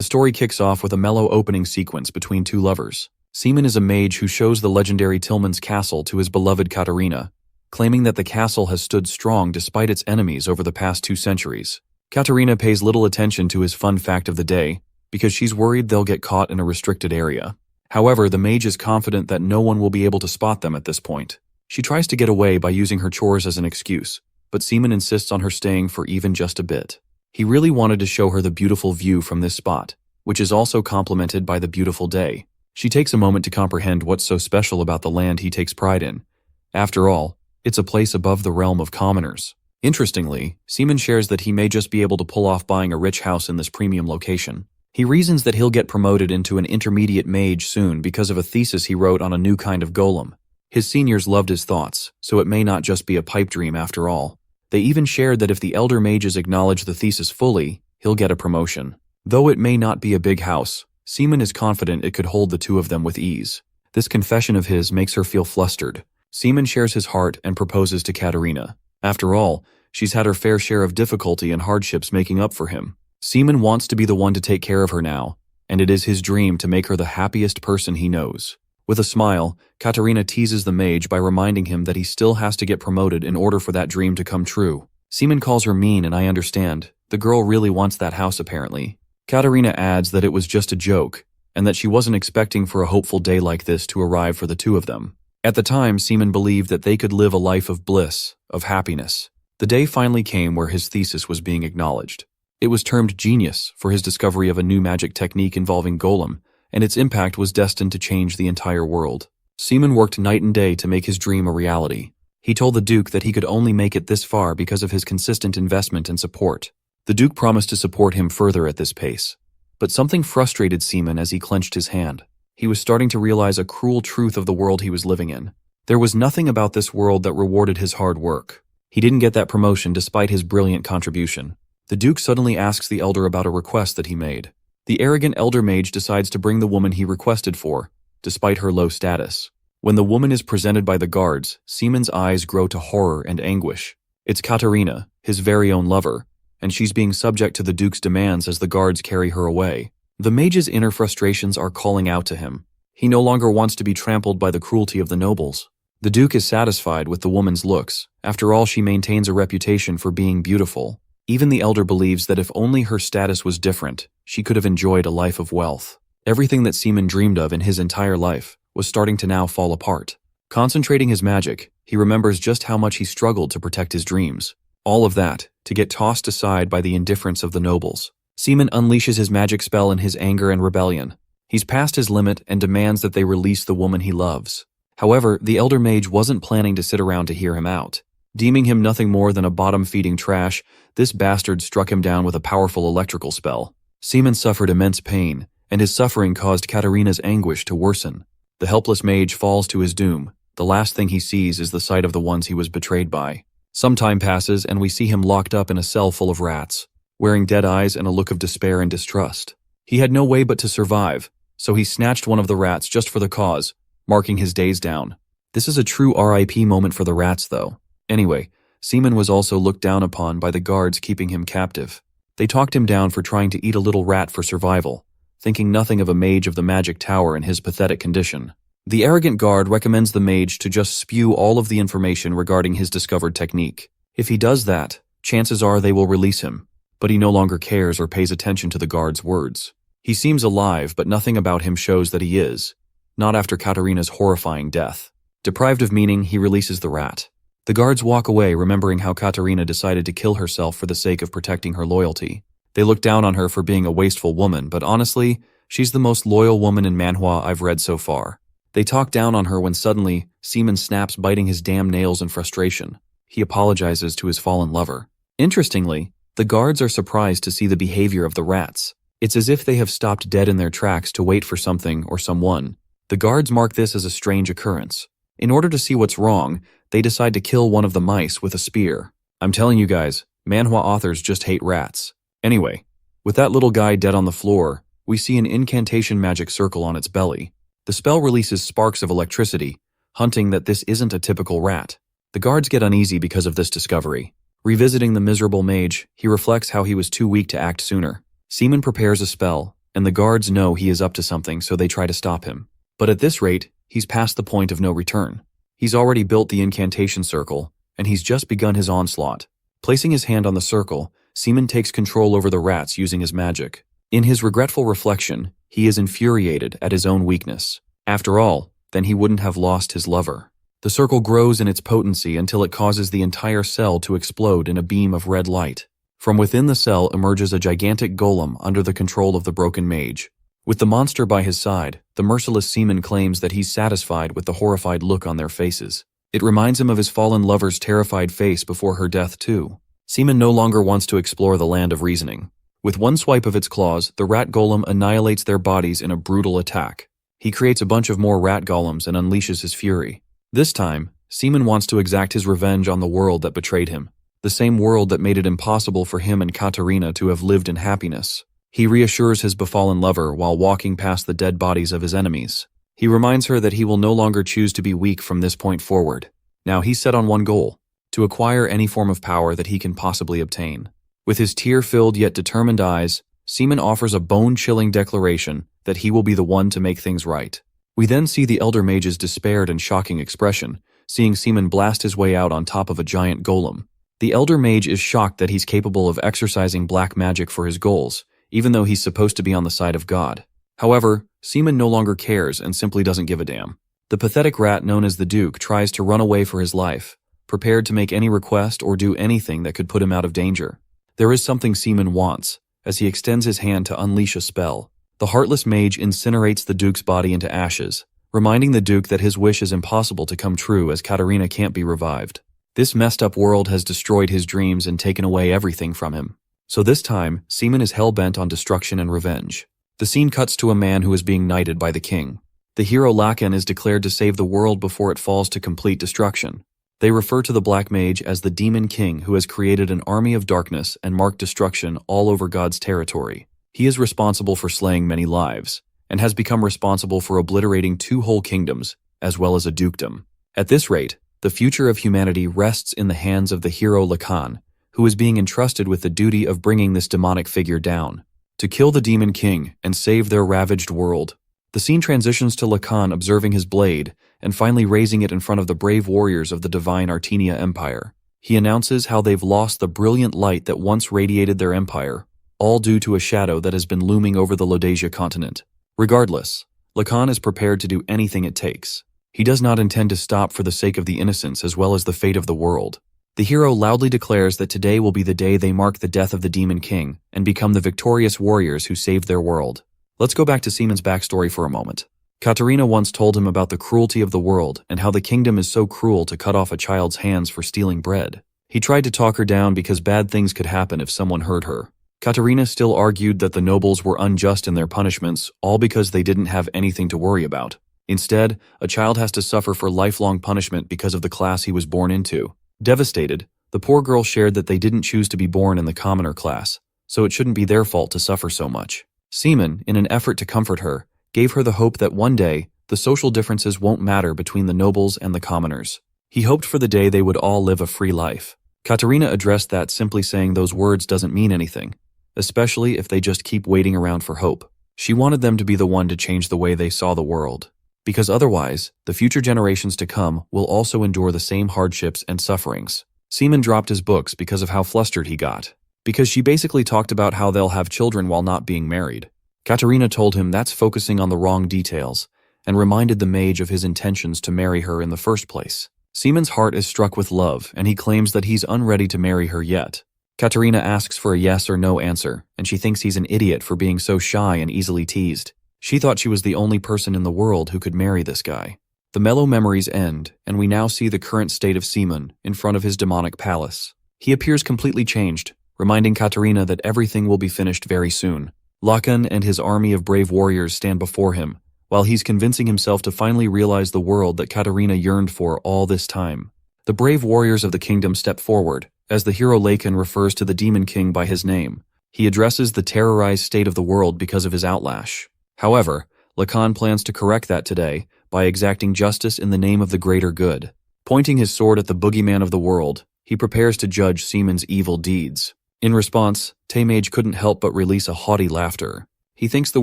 story kicks off with a mellow opening sequence between two lovers. Seaman is a mage who shows the legendary Tillman's castle to his beloved Katarina, claiming that the castle has stood strong despite its enemies over the past 2 centuries. Katarina pays little attention to his fun fact of the day because she's worried they'll get caught in a restricted area. However, the mage is confident that no one will be able to spot them at this point. She tries to get away by using her chores as an excuse, but Seaman insists on her staying for even just a bit. He really wanted to show her the beautiful view from this spot, which is also complemented by the beautiful day. She takes a moment to comprehend what's so special about the land he takes pride in. After all, it's a place above the realm of commoners. Interestingly, Seaman shares that he may just be able to pull off buying a rich house in this premium location. He reasons that he'll get promoted into an intermediate mage soon because of a thesis he wrote on a new kind of golem. His seniors loved his thoughts, so it may not just be a pipe dream after all. They even shared that if the elder mages acknowledge the thesis fully, he'll get a promotion. Though it may not be a big house, Seaman is confident it could hold the two of them with ease. This confession of his makes her feel flustered. Seaman shares his heart and proposes to Katarina. After all, she's had her fair share of difficulty and hardships making up for him. Seaman wants to be the one to take care of her now, and it is his dream to make her the happiest person he knows. With a smile, Katarina teases the mage by reminding him that he still has to get promoted in order for that dream to come true. Seaman calls her mean, and I understand. The girl really wants that house apparently. Katarina adds that it was just a joke, and that she wasn't expecting for a hopeful day like this to arrive for the two of them. At the time, Seaman believed that they could live a life of bliss, of happiness. The day finally came where his thesis was being acknowledged. It was termed genius for his discovery of a new magic technique involving golem, and its impact was destined to change the entire world. Seaman worked night and day to make his dream a reality. He told the Duke that he could only make it this far because of his consistent investment and support. The Duke promised to support him further at this pace. But something frustrated Seaman as he clenched his hand. He was starting to realize a cruel truth of the world he was living in. There was nothing about this world that rewarded his hard work. He didn't get that promotion despite his brilliant contribution. The Duke suddenly asks the Elder about a request that he made. The arrogant Elder Mage decides to bring the woman he requested for, despite her low status. When the woman is presented by the guards, Seaman's eyes grow to horror and anguish. It's Katarina, his very own lover, and she's being subject to the Duke's demands as the guards carry her away. The Mage's inner frustrations are calling out to him. He no longer wants to be trampled by the cruelty of the nobles. The Duke is satisfied with the woman's looks. After all, she maintains a reputation for being beautiful. Even the Elder believes that if only her status was different, she could have enjoyed a life of wealth. Everything that Seaman dreamed of in his entire life was starting to now fall apart. Concentrating his magic, he remembers just how much he struggled to protect his dreams. All of that, to get tossed aside by the indifference of the nobles. Seaman unleashes his magic spell in his anger and rebellion. He's past his limit and demands that they release the woman he loves. However, the Elder Mage wasn't planning to sit around to hear him out. Deeming him nothing more than a bottom-feeding trash, this bastard struck him down with a powerful electrical spell. Seaman suffered immense pain, and his suffering caused Katarina's anguish to worsen. The helpless mage falls to his doom. The last thing he sees is the sight of the ones he was betrayed by. Some time passes, and we see him locked up in a cell full of rats, wearing dead eyes and a look of despair and distrust. He had no way but to survive, so he snatched one of the rats just for the cause, marking his days down. This is a true RIP moment for the rats, though. Anyway, Seaman was also looked down upon by the guards keeping him captive. They talked him down for trying to eat a little rat for survival, thinking nothing of a mage of the magic tower in his pathetic condition. The arrogant guard recommends the mage to just spew all of the information regarding his discovered technique. If he does that, chances are they will release him, but he no longer cares or pays attention to the guard's words. He seems alive, but nothing about him shows that he is, not after Katarina's horrifying death. Deprived of meaning, he releases the rat. The guards walk away, remembering how Katarina decided to kill herself for the sake of protecting her loyalty. They look down on her for being a wasteful woman, but honestly, she's the most loyal woman in manhwa I've read so far. They talk down on her when suddenly, Seaman snaps, biting his damn nails in frustration. He apologizes to his fallen lover. Interestingly, the guards are surprised to see the behavior of the rats. It's as if they have stopped dead in their tracks to wait for something or someone. The guards mark this as a strange occurrence. In order to see what's wrong, they decide to kill one of the mice with a spear. I'm telling you guys, manhwa authors just hate rats. Anyway, with that little guy dead on the floor, we see an incantation magic circle on its belly. The spell releases sparks of electricity, hunting that this isn't a typical rat. The guards get uneasy because of this discovery. Revisiting the miserable mage, he reflects how he was too weak to act sooner. Seaman prepares a spell, and the guards know he is up to something, so they try to stop him. But at this rate, he's past the point of no return. He's already built the incantation circle, and he's just begun his onslaught. Placing his hand on the circle, Seaman takes control over the rats using his magic. In his regretful reflection, he is infuriated at his own weakness. After all, then he wouldn't have lost his lover. The circle grows in its potency until it causes the entire cell to explode in a beam of red light. From within the cell emerges a gigantic golem under the control of the broken mage. With the monster by his side, the merciless Seaman claims that he's satisfied with the horrified look on their faces. It reminds him of his fallen lover's terrified face before her death too. Seaman no longer wants to explore the land of reasoning. With one swipe of its claws, the rat golem annihilates their bodies in a brutal attack. He creates a bunch of more rat golems and unleashes his fury. This time, Seaman wants to exact his revenge on the world that betrayed him. The same world that made it impossible for him and Katarina to have lived in happiness. He reassures his befallen lover while walking past the dead bodies of his enemies. He reminds her that he will no longer choose to be weak from this point forward. Now he's set on one goal: to acquire any form of power that he can possibly obtain. With his tear-filled yet determined eyes, Seaman offers a bone-chilling declaration that he will be the one to make things right. We then see the Elder Mage's despaired and shocking expression, seeing Seaman blast his way out on top of a giant golem. The Elder Mage is shocked that he's capable of exercising black magic for his goals, even though he's supposed to be on the side of God. However, Seaman no longer cares and simply doesn't give a damn. The pathetic rat known as the Duke tries to run away for his life, prepared to make any request or do anything that could put him out of danger. There is something Seaman wants, as he extends his hand to unleash a spell. The heartless mage incinerates the Duke's body into ashes, reminding the Duke that his wish is impossible to come true as Katarina can't be revived. This messed up world has destroyed his dreams and taken away everything from him. So this time, Seaman is hell-bent on destruction and revenge. The scene cuts to a man who is being knighted by the king. The hero Lakan is declared to save the world before it falls to complete destruction. They refer to the Black Mage as the Demon King who has created an army of darkness and marked destruction all over God's territory. He is responsible for slaying many lives, and has become responsible for obliterating 2 whole kingdoms, as well as a dukedom. At this rate, the future of humanity rests in the hands of the hero Lakan, who is being entrusted with the duty of bringing this demonic figure down, to kill the Demon King and save their ravaged world. The scene transitions to Lakan observing his blade, and finally raising it in front of the brave warriors of the divine Artenia Empire. He announces how they've lost the brilliant light that once radiated their empire, all due to a shadow that has been looming over the Lodasia continent. Regardless, Lakan is prepared to do anything it takes. He does not intend to stop for the sake of the innocents as well as the fate of the world. The hero loudly declares that today will be the day they mark the death of the Demon King and become the victorious warriors who saved their world. Let's go back to Seaman's backstory for a moment. Katarina once told him about the cruelty of the world and how the kingdom is so cruel to cut off a child's hands for stealing bread. He tried to talk her down because bad things could happen if someone hurt her. Katarina still argued that the nobles were unjust in their punishments, all because they didn't have anything to worry about. Instead, a child has to suffer for lifelong punishment because of the class he was born into. Devastated, the poor girl shared that they didn't choose to be born in the commoner class, so it shouldn't be their fault to suffer so much. Seaman, in an effort to comfort her, gave her the hope that one day, the social differences won't matter between the nobles and the commoners. He hoped for the day they would all live a free life. Katarina addressed that simply saying those words doesn't mean anything, especially if they just keep waiting around for hope. She wanted them to be the one to change the way they saw the world, because otherwise, the future generations to come will also endure the same hardships and sufferings. Seaman dropped his books because of how flustered he got, because she basically talked about how they'll have children while not being married. Katarina told him that's focusing on the wrong details, and reminded the mage of his intentions to marry her in the first place. Seaman's heart is struck with love, and he claims that he's unready to marry her yet. Katarina asks for a yes or no answer, and she thinks he's an idiot for being so shy and easily teased. She thought she was the only person in the world who could marry this guy. The mellow memories end, and we now see the current state of Seaman in front of his demonic palace. He appears completely changed, reminding Katarina that everything will be finished very soon. Lakan and his army of brave warriors stand before him, while he's convincing himself to finally realize the world that Katarina yearned for all this time. The brave warriors of the kingdom step forward, as the hero Lakan refers to the Demon King by his name. He addresses the terrorized state of the world because of his outlash. However, Lakan plans to correct that today by exacting justice in the name of the greater good. Pointing his sword at the boogeyman of the world, he prepares to judge Seaman's evil deeds. In response, Mage couldn't help but release a haughty laughter. He thinks the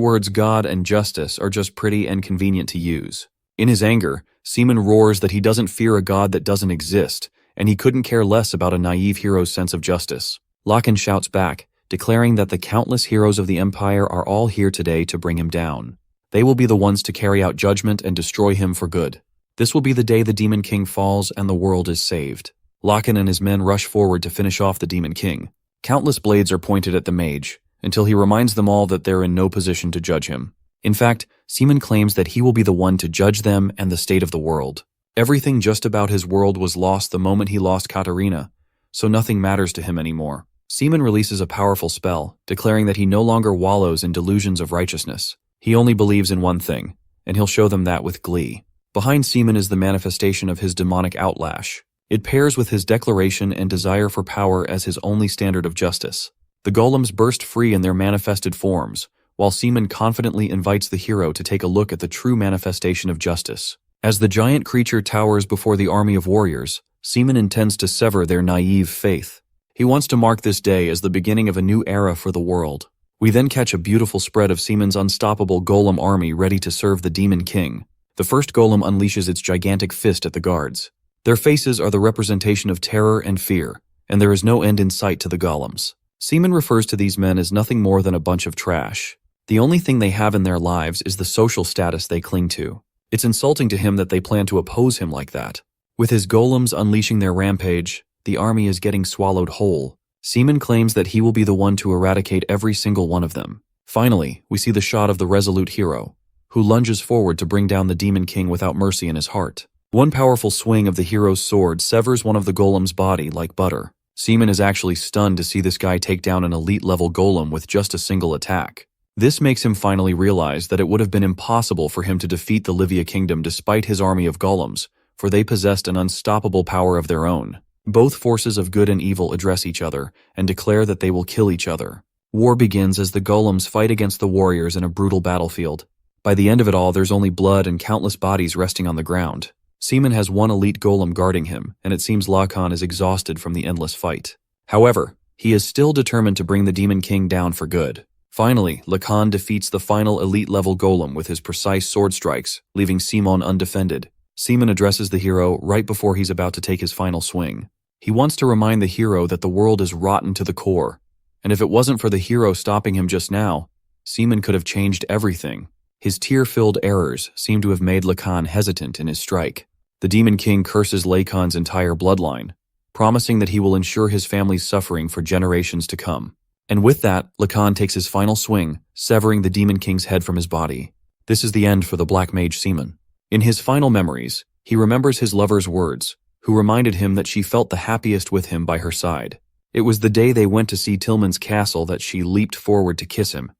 words God and justice are just pretty and convenient to use. In his anger, Seaman roars that he doesn't fear a god that doesn't exist, and he couldn't care less about a naive hero's sense of justice. Lakan shouts back, declaring that the countless heroes of the Empire are all here today to bring him down. They will be the ones to carry out judgment and destroy him for good. This will be the day the Demon King falls and the world is saved. Lakan and his men rush forward to finish off the Demon King. Countless blades are pointed at the mage, until he reminds them all that they're in no position to judge him. In fact, Seaman claims that he will be the one to judge them and the state of the world. Everything just about his world was lost the moment he lost Katarina, so nothing matters to him anymore. Seaman releases a powerful spell, declaring that he no longer wallows in delusions of righteousness. He only believes in one thing, and he'll show them that with glee. Behind Seaman is the manifestation of his demonic outlash. It pairs with his declaration and desire for power as his only standard of justice. The golems burst free in their manifested forms, while Seaman confidently invites the hero to take a look at the true manifestation of justice. As the giant creature towers before the army of warriors, Seaman intends to sever their naive faith. He wants to mark this day as the beginning of a new era for the world. We then catch a beautiful spread of Seaman's unstoppable golem army ready to serve the Demon King. The first golem unleashes its gigantic fist at the guards. Their faces are the representation of terror and fear, and there is no end in sight to the golems. Seaman refers to these men as nothing more than a bunch of trash. The only thing they have in their lives is the social status they cling to. It's insulting to him that they plan to oppose him like that. With his golems unleashing their rampage, the army is getting swallowed whole. Seaman claims that he will be the one to eradicate every single one of them. Finally, we see the shot of the resolute hero, who lunges forward to bring down the Demon King without mercy in his heart. One powerful swing of the hero's sword severs one of the golem's body like butter. Seaman is actually stunned to see this guy take down an elite-level golem with just a single attack. This makes him finally realize that it would have been impossible for him to defeat the Livia Kingdom despite his army of golems, for they possessed an unstoppable power of their own. Both forces of good and evil address each other and declare that they will kill each other. War begins as the golems fight against the warriors in a brutal battlefield. By the end of it all, there's only blood and countless bodies resting on the ground. Seaman has one elite golem guarding him, and it seems Lakan is exhausted from the endless fight. However, he is still determined to bring the Demon King down for good. Finally, Lakan defeats the final elite-level golem with his precise sword strikes, leaving Seaman undefended. Seaman addresses the hero right before he's about to take his final swing. He wants to remind the hero that the world is rotten to the core, and if it wasn't for the hero stopping him just now, Seaman could have changed everything. His tear-filled errors seem to have made Lakan hesitant in his strike. The Demon King curses Lakan's entire bloodline, promising that he will ensure his family's suffering for generations to come. And with that, Lakan takes his final swing, severing the Demon King's head from his body. This is the end for the Black Mage Seaman. In his final memories, he remembers his lover's words, who reminded him that she felt the happiest with him by her side. It was the day they went to see Tillman's castle that she leaped forward to kiss him,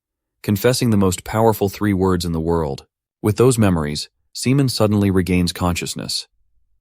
confessing the most powerful 3 words in the world. With those memories, Seaman suddenly regains consciousness.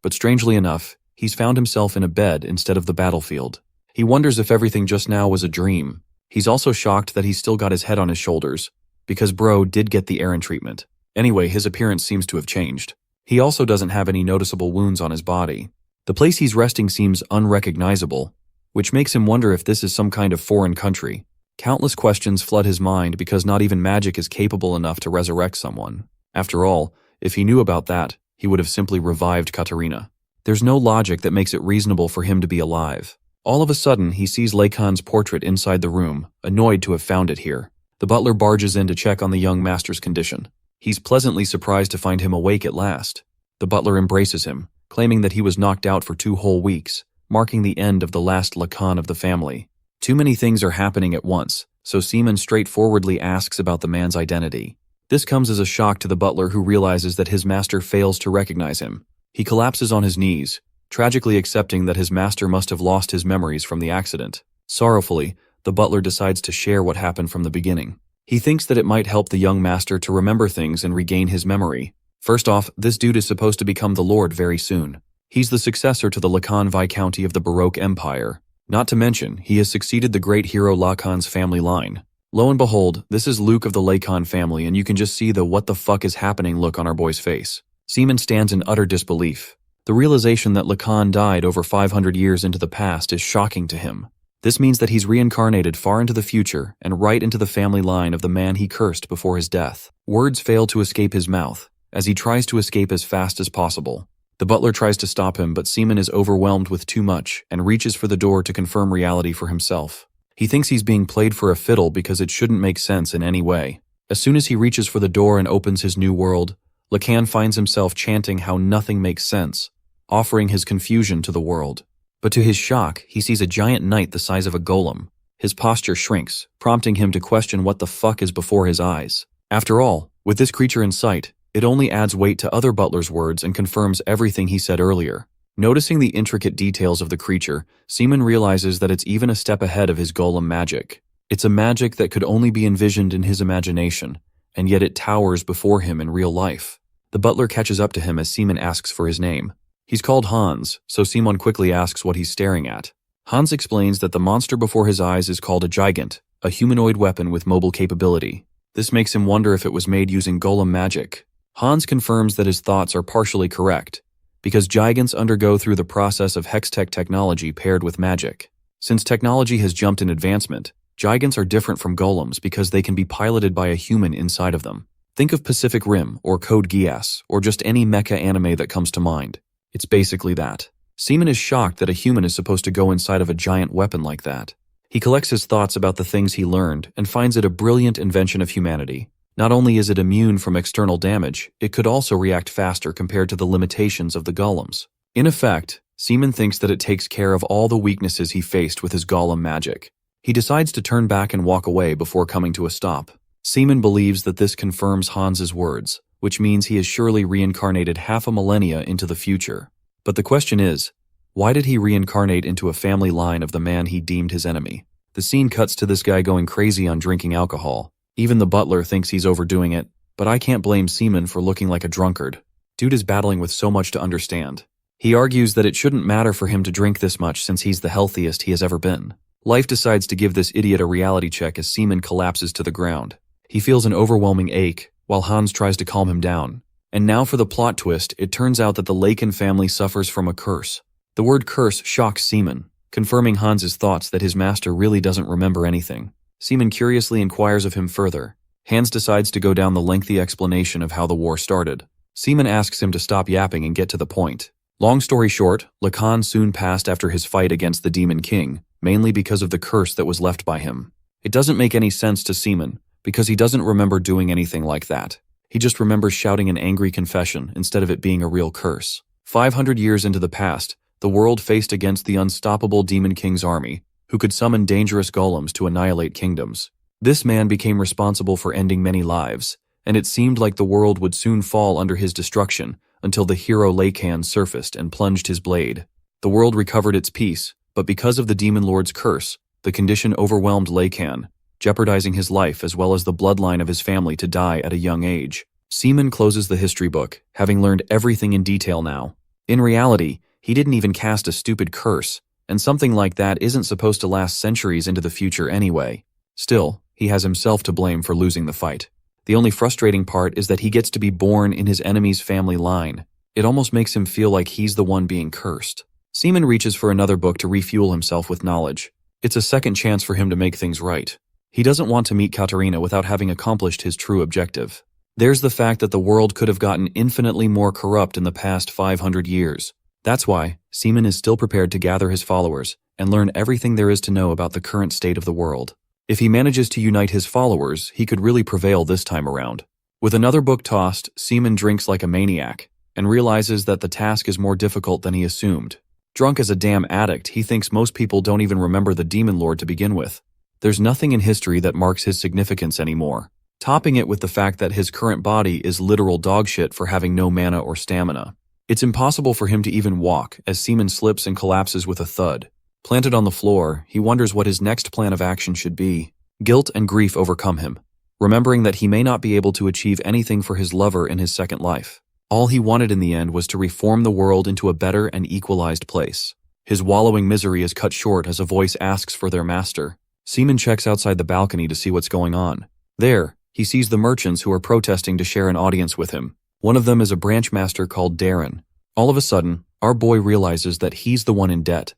But strangely enough, he's found himself in a bed instead of the battlefield. He wonders if everything just now was a dream. He's also shocked that he's still got his head on his shoulders, because bro did get the Aaron treatment. Anyway, his appearance seems to have changed. He also doesn't have any noticeable wounds on his body. The place he's resting seems unrecognizable, which makes him wonder if this is some kind of foreign country. Countless questions flood his mind because not even magic is capable enough to resurrect someone. After all, if he knew about that, he would have simply revived Katarina. There's no logic that makes it reasonable for him to be alive. All of a sudden, he sees Lakan's portrait inside the room, annoyed to have found it here. The butler barges in to check on the young master's condition. He's pleasantly surprised to find him awake at last. The butler embraces him, claiming that he was knocked out for 2 whole weeks, marking the end of the last Lakan of the family. Too many things are happening at once, so Seaman straightforwardly asks about the man's identity. This comes as a shock to the butler, who realizes that his master fails to recognize him. He collapses on his knees, tragically accepting that his master must have lost his memories from the accident. Sorrowfully, the butler decides to share what happened from the beginning. He thinks that it might help the young master to remember things and regain his memory. First off, this dude is supposed to become the Lord very soon. He's the successor to the Lakan Viscounty of the Baroque Empire. Not to mention, he has succeeded the great hero Lakan's family line. Lo and behold, this is Luke of the Lakan family, and you can just see the what the fuck is happening look on our boy's face. Seaman stands in utter disbelief. The realization that Lakan died over 500 years into the past is shocking to him. This means that he's reincarnated far into the future and right into the family line of the man he cursed before his death. Words fail to escape his mouth, as he tries to escape as fast as possible. The butler tries to stop him, but Seaman is overwhelmed with too much and reaches for the door to confirm reality for himself. He thinks he's being played for a fiddle because it shouldn't make sense in any way. As soon as he reaches for the door and opens his new world, Lacan finds himself chanting how nothing makes sense, offering his confusion to the world. But to his shock, he sees a giant knight the size of a golem. His posture shrinks, prompting him to question what the fuck is before his eyes. After all, with this creature in sight, it only adds weight to other butler's words and confirms everything he said earlier. Noticing the intricate details of the creature, Seaman realizes that it's even a step ahead of his golem magic. It's a magic that could only be envisioned in his imagination, and yet it towers before him in real life. The butler catches up to him as Seaman asks for his name. He's called Hans, so Seaman quickly asks what he's staring at. Hans explains that the monster before his eyes is called a gigant, a humanoid weapon with mobile capability. This makes him wonder if it was made using golem magic. Hans confirms that his thoughts are partially correct, because gigants undergo through the process of hextech technology paired with magic. Since technology has jumped in advancement, gigants are different from golems because they can be piloted by a human inside of them. Think of Pacific Rim or Code Geass, or just any mecha anime that comes to mind. It's basically that. Seaman is shocked that a human is supposed to go inside of a giant weapon like that. He collects his thoughts about the things he learned and finds it a brilliant invention of humanity. Not only is it immune from external damage, it could also react faster compared to the limitations of the golems. In effect, Seaman thinks that it takes care of all the weaknesses he faced with his golem magic. He decides to turn back and walk away before coming to a stop. Seaman believes that this confirms Hans's words, which means he has surely reincarnated half a millennia into the future. But the question is, why did he reincarnate into a family line of the man he deemed his enemy? The scene cuts to this guy going crazy on drinking alcohol. Even the butler thinks he's overdoing it, but I can't blame Seaman for looking like a drunkard. Dude is battling with so much to understand. He argues that it shouldn't matter for him to drink this much since he's the healthiest he has ever been. Life decides to give this idiot a reality check as Seaman collapses to the ground. He feels an overwhelming ache, while Hans tries to calm him down. And now for the plot twist, it turns out that the Lacan family suffers from a curse. The word curse shocks Seaman, confirming Hans's thoughts that his master really doesn't remember anything. Seaman curiously inquires of him further. Hans decides to go down the lengthy explanation of how the war started. Seaman asks him to stop yapping and get to the point. Long story short, Lacan soon passed after his fight against the Demon King, mainly because of the curse that was left by him. It doesn't make any sense to Seaman, because he doesn't remember doing anything like that. He just remembers shouting an angry confession instead of it being a real curse. 500 years into the past, the world faced against the unstoppable Demon King's army, who could summon dangerous golems to annihilate kingdoms. This man became responsible for ending many lives, and it seemed like the world would soon fall under his destruction until the hero Lacan surfaced and plunged his blade. The world recovered its peace, but because of the Demon Lord's curse, the condition overwhelmed Lacan, jeopardizing his life as well as the bloodline of his family to die at a young age. Seaman closes the history book, having learned everything in detail now. In reality, he didn't even cast a stupid curse, and something like that isn't supposed to last centuries into the future anyway. Still, he has himself to blame for losing the fight. The only frustrating part is that he gets to be born in his enemy's family line. It almost makes him feel like he's the one being cursed. Seaman reaches for another book to refuel himself with knowledge. It's a second chance for him to make things right. He doesn't want to meet Katarina without having accomplished his true objective. There's the fact that the world could have gotten infinitely more corrupt in the past 500 years. That's why Seaman is still prepared to gather his followers and learn everything there is to know about the current state of the world. If he manages to unite his followers, he could really prevail this time around. With another book tossed, Seaman drinks like a maniac and realizes that the task is more difficult than he assumed. Drunk as a damn addict, he thinks most people don't even remember the Demon Lord to begin with. There's nothing in history that marks his significance anymore, topping it with the fact that his current body is literal dogshit for having no mana or stamina. It's impossible for him to even walk as Seaman slips and collapses with a thud. Planted on the floor, he wonders what his next plan of action should be. Guilt and grief overcome him, remembering that he may not be able to achieve anything for his lover in his second life. All he wanted in the end was to reform the world into a better and equalized place. His wallowing misery is cut short as a voice asks for their master. Seaman checks outside the balcony to see what's going on. There, he sees the merchants who are protesting to share an audience with him. One of them is a branch master called Darren. All of a sudden, our boy realizes that he's the one in debt.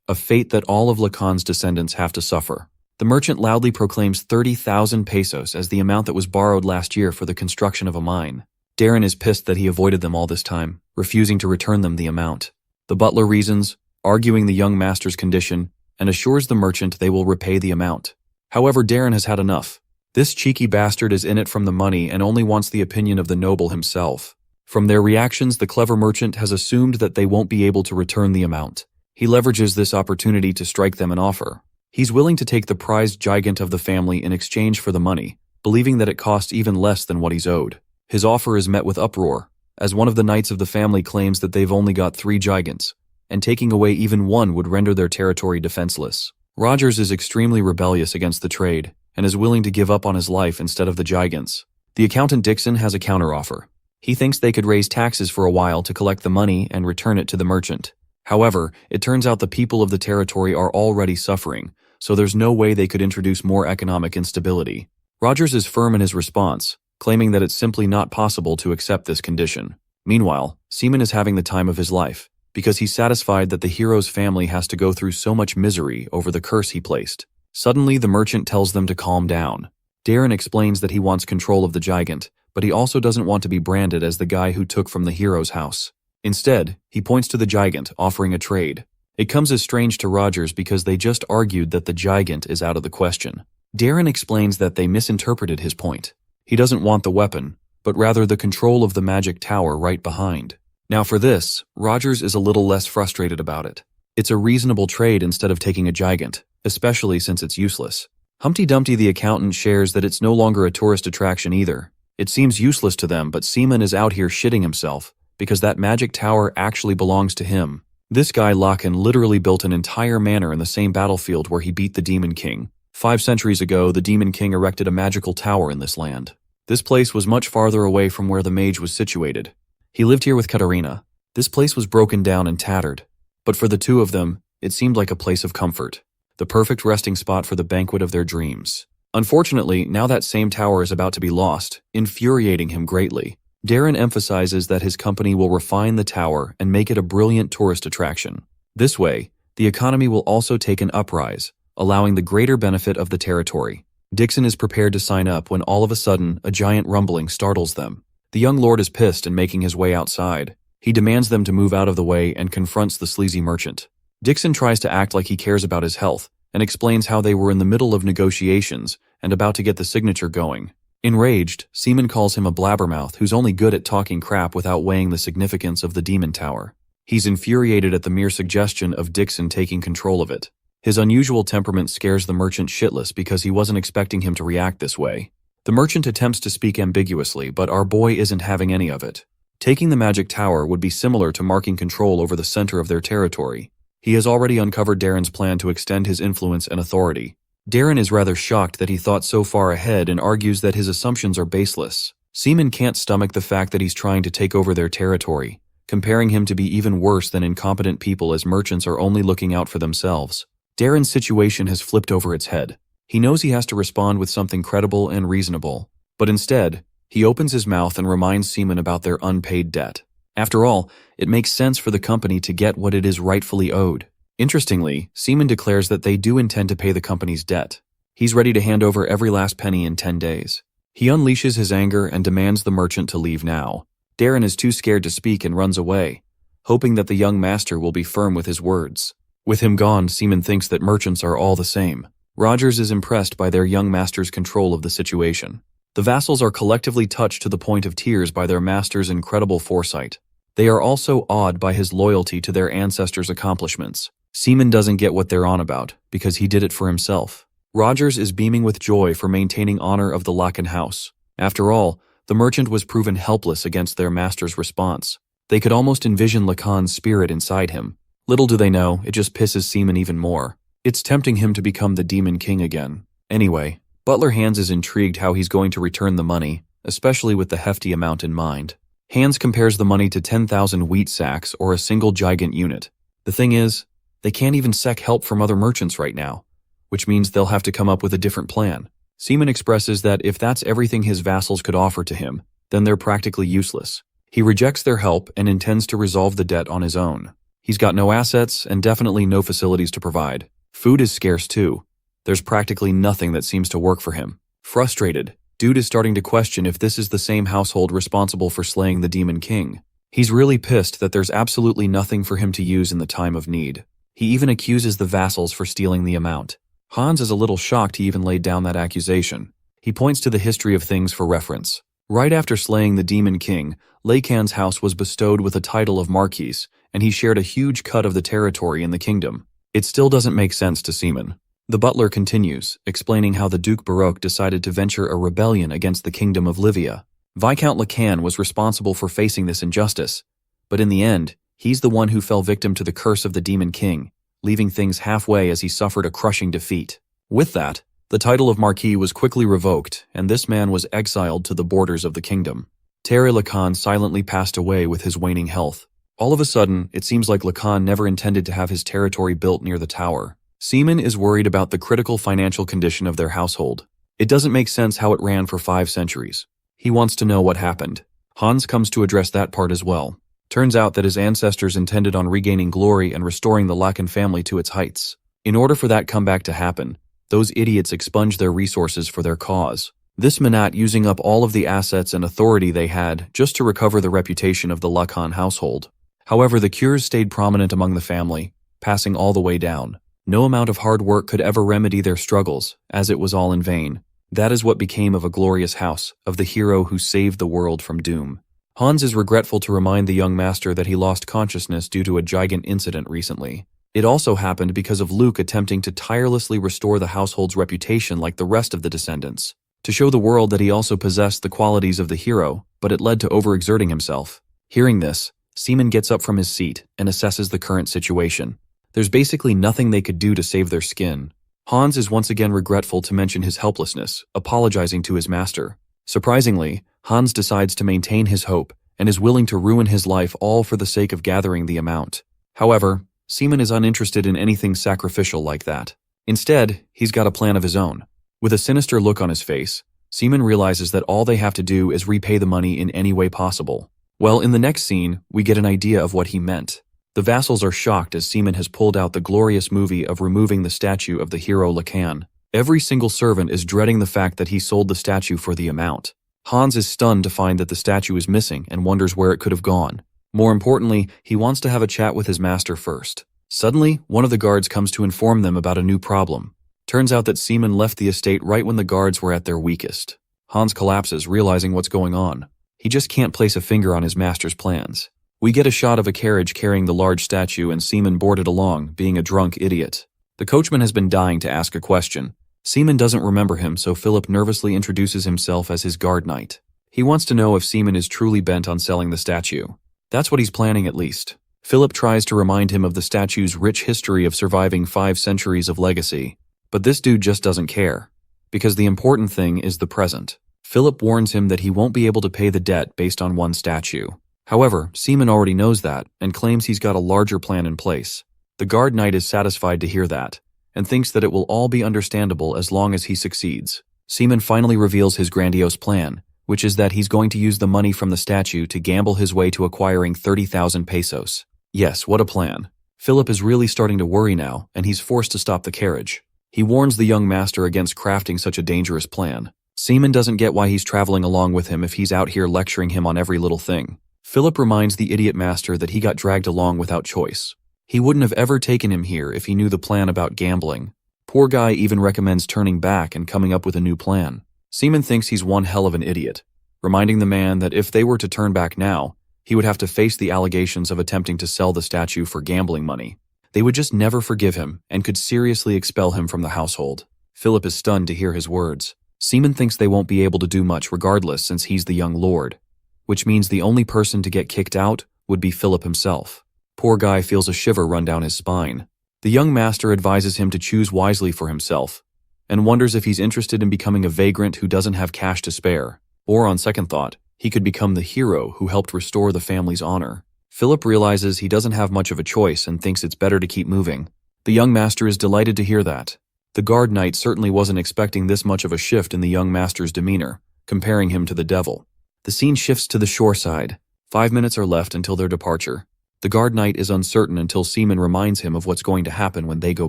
a fate that all of Lacan's descendants have to suffer. The merchant loudly proclaims 30,000 pesos as the amount that was borrowed last year for the construction of a mine. Darren is pissed that he avoided them all this time, refusing to return them the amount. The butler reasons, arguing the young master's condition, and assures the merchant they will repay the amount. However, Darren has had enough. This cheeky bastard is in it from the money and only wants the opinion of the noble himself. From their reactions, the clever merchant has assumed that they won't be able to return the amount. He leverages this opportunity to strike them an offer. He's willing to take the prized gigant of the family in exchange for the money, believing that it costs even less than what he's owed. His offer is met with uproar, as one of the knights of the family claims that they've only got 3 gigants, and taking away even one would render their territory defenseless. Rogers is extremely rebellious against the trade, and is willing to give up on his life instead of the gigants. The accountant Dixon has a counteroffer. He thinks they could raise taxes for a while to collect the money and return it to the merchant. However, it turns out the people of the territory are already suffering, so there's no way they could introduce more economic instability. Rogers is firm in his response, claiming that it's simply not possible to accept this condition. Meanwhile, Seaman is having the time of his life, because he's satisfied that the hero's family has to go through so much misery over the curse he placed. Suddenly, the merchant tells them to calm down. Darren explains that he wants control of the gigant, but he also doesn't want to be branded as the guy who took from the hero's house. Instead, he points to the gigant, offering a trade. It comes as strange to Rogers because they just argued that the gigant is out of the question. Darren explains that they misinterpreted his point. He doesn't want the weapon, but rather the control of the magic tower right behind. Now for this, Rogers is a little less frustrated about it. It's a reasonable trade instead of taking a gigant, especially since it's useless. Humpty Dumpty the accountant shares that it's no longer a tourist attraction either. It seems useless to them, but Seaman is out here shitting himself, because that magic tower actually belongs to him. This guy Lacan literally built an entire manor in the same battlefield where he beat the Demon King. 5 centuries ago, the Demon King erected a magical tower in this land. This place was much farther away from where the mage was situated. He lived here with Katarina. This place was broken down and tattered, but for the two of them, it seemed like a place of comfort. The perfect resting spot for the banquet of their dreams. Unfortunately, now that same tower is about to be lost, infuriating him greatly. Darren emphasizes that his company will refine the tower and make it a brilliant tourist attraction. This way, the economy will also take an uprise, allowing the greater benefit of the territory. Dixon is prepared to sign up when all of a sudden, a giant rumbling startles them. The young lord is pissed and making his way outside. He demands them to move out of the way and confronts the sleazy merchant. Dixon tries to act like he cares about his health and explains how they were in the middle of negotiations and about to get the signature going. Enraged, Seaman calls him a blabbermouth who's only good at talking crap without weighing the significance of the demon tower. He's infuriated at the mere suggestion of Dixon taking control of it. His unusual temperament scares the merchant shitless because he wasn't expecting him to react this way. The merchant attempts to speak ambiguously, but our boy isn't having any of it. Taking the magic tower would be similar to marking control over the center of their territory. He has already uncovered Darren's plan to extend his influence and authority. Darren is rather shocked that he thought so far ahead and argues that his assumptions are baseless. Seaman can't stomach the fact that he's trying to take over their territory, comparing him to be even worse than incompetent people as merchants are only looking out for themselves. Darren's situation has flipped over its head. He knows he has to respond with something credible and reasonable, but instead, he opens his mouth and reminds Seaman about their unpaid debt. After all, it makes sense for the company to get what it is rightfully owed. Interestingly, Seaman declares that they do intend to pay the company's debt. He's ready to hand over every last penny in 10 days. He unleashes his anger and demands the merchant to leave now. Darren is too scared to speak and runs away, hoping that the young master will be firm with his words. With him gone, Seaman thinks that merchants are all the same. Rogers is impressed by their young master's control of the situation. The vassals are collectively touched to the point of tears by their master's incredible foresight. They are also awed by his loyalty to their ancestors' accomplishments. Seaman doesn't get what they're on about, because he did it for himself. Rogers is beaming with joy for maintaining honor of the Lacan house. After all, the merchant was proven helpless against their master's response. They could almost envision Lacan's spirit inside him. Little do they know, it just pisses Seaman even more. It's tempting him to become the Demon King again. Anyway, Butler Hands is intrigued how he's going to return the money, especially with the hefty amount in mind. Hands compares the money to 10,000 wheat sacks or a single gigant unit. The thing is, they can't even seek help from other merchants right now, which means they'll have to come up with a different plan. Seaman expresses that if that's everything his vassals could offer to him, then they're practically useless. He rejects their help and intends to resolve the debt on his own. He's got no assets and definitely no facilities to provide. Food is scarce too. There's practically nothing that seems to work for him. Frustrated, Dude is starting to question if this is the same household responsible for slaying the Demon King. He's really pissed that there's absolutely nothing for him to use in the time of need. He even accuses the vassals for stealing the amount. Hans is a little shocked he even laid down that accusation. He points to the history of things for reference. Right after slaying the Demon King, Lacan's house was bestowed with a title of Marquis, and he shared a huge cut of the territory in the kingdom. It still doesn't make sense to Seaman. The butler continues, explaining how the Duke Baroque decided to venture a rebellion against the kingdom of Livia. Viscount Lacan was responsible for facing this injustice, but in the end, he's the one who fell victim to the curse of the Demon King, leaving things halfway as he suffered a crushing defeat. With that, the title of Marquis was quickly revoked, and this man was exiled to the borders of the kingdom. Terry Lacan silently passed away with his waning health. All of a sudden, it seems like Lacan never intended to have his territory built near the tower. Seaman is worried about the critical financial condition of their household. It doesn't make sense how it ran for 5 centuries. He wants to know what happened. Hans comes to address that part as well. Turns out that his ancestors intended on regaining glory and restoring the Lacan family to its heights. In order for that comeback to happen, those idiots expunged their resources for their cause. This Manat using up all of the assets and authority they had just to recover the reputation of the Lacan household. However, the cures stayed prominent among the family, passing all the way down. No amount of hard work could ever remedy their struggles, as it was all in vain. That is what became of a glorious house, of the hero who saved the world from doom. Hans is regretful to remind the young master that he lost consciousness due to a gigant incident recently. It also happened because of Luke attempting to tirelessly restore the household's reputation like the rest of the descendants, to show the world that he also possessed the qualities of the hero, but it led to overexerting himself. Hearing this, Seaman gets up from his seat and assesses the current situation. There's basically nothing they could do to save their skin. Hans is once again regretful to mention his helplessness, apologizing to his master. Surprisingly, Hans decides to maintain his hope and is willing to ruin his life all for the sake of gathering the amount. However, Seaman is uninterested in anything sacrificial like that. Instead, he's got a plan of his own. With a sinister look on his face, Seaman realizes that all they have to do is repay the money in any way possible. Well, in the next scene, we get an idea of what he meant. The vassals are shocked as Seaman has pulled out the glorious movie of removing the statue of the hero Lacan. Every single servant is dreading the fact that he sold the statue for the amount. Hans is stunned to find that the statue is missing and wonders where it could have gone. More importantly, he wants to have a chat with his master first. Suddenly, one of the guards comes to inform them about a new problem. Turns out that Seaman left the estate right when the guards were at their weakest. Hans collapses, realizing what's going on. He just can't place a finger on his master's plans. We get a shot of a carriage carrying the large statue and Seaman boarded along, being a drunk idiot. The coachman has been dying to ask a question. Seaman doesn't remember him, so Philip nervously introduces himself as his guard knight. He wants to know if Seaman is truly bent on selling the statue. That's what he's planning at least. Philip tries to remind him of the statue's rich history of surviving 5 centuries of legacy. But this dude just doesn't care. Because the important thing is the present. Philip warns him that he won't be able to pay the debt based on one statue. However, Seaman already knows that and claims he's got a larger plan in place. The guard knight is satisfied to hear that and thinks that it will all be understandable as long as he succeeds. Seaman finally reveals his grandiose plan, which is that he's going to use the money from the statue to gamble his way to acquiring 30,000 pesos. Yes, what a plan. Philip is really starting to worry now, and he's forced to stop the carriage. He warns the young master against crafting such a dangerous plan. Seaman doesn't get why he's traveling along with him if he's out here lecturing him on every little thing. Philip reminds the idiot master that he got dragged along without choice. He wouldn't have ever taken him here if he knew the plan about gambling. Poor guy even recommends turning back and coming up with a new plan. Seaman thinks he's one hell of an idiot, reminding the man that if they were to turn back now, he would have to face the allegations of attempting to sell the statue for gambling money. They would just never forgive him and could seriously expel him from the household. Philip is stunned to hear his words. Seaman thinks they won't be able to do much regardless since he's the young lord, which means the only person to get kicked out would be Philip himself. Poor guy feels a shiver run down his spine. The young master advises him to choose wisely for himself, and wonders if he's interested in becoming a vagrant who doesn't have cash to spare, or on second thought, he could become the hero who helped restore the family's honor. Philip realizes he doesn't have much of a choice and thinks it's better to keep moving. The young master is delighted to hear that. The guard knight certainly wasn't expecting this much of a shift in the young master's demeanor, comparing him to the devil. The scene shifts to the shore side. 5 minutes are left until their departure. The guard knight is uncertain until Seaman reminds him of what's going to happen when they go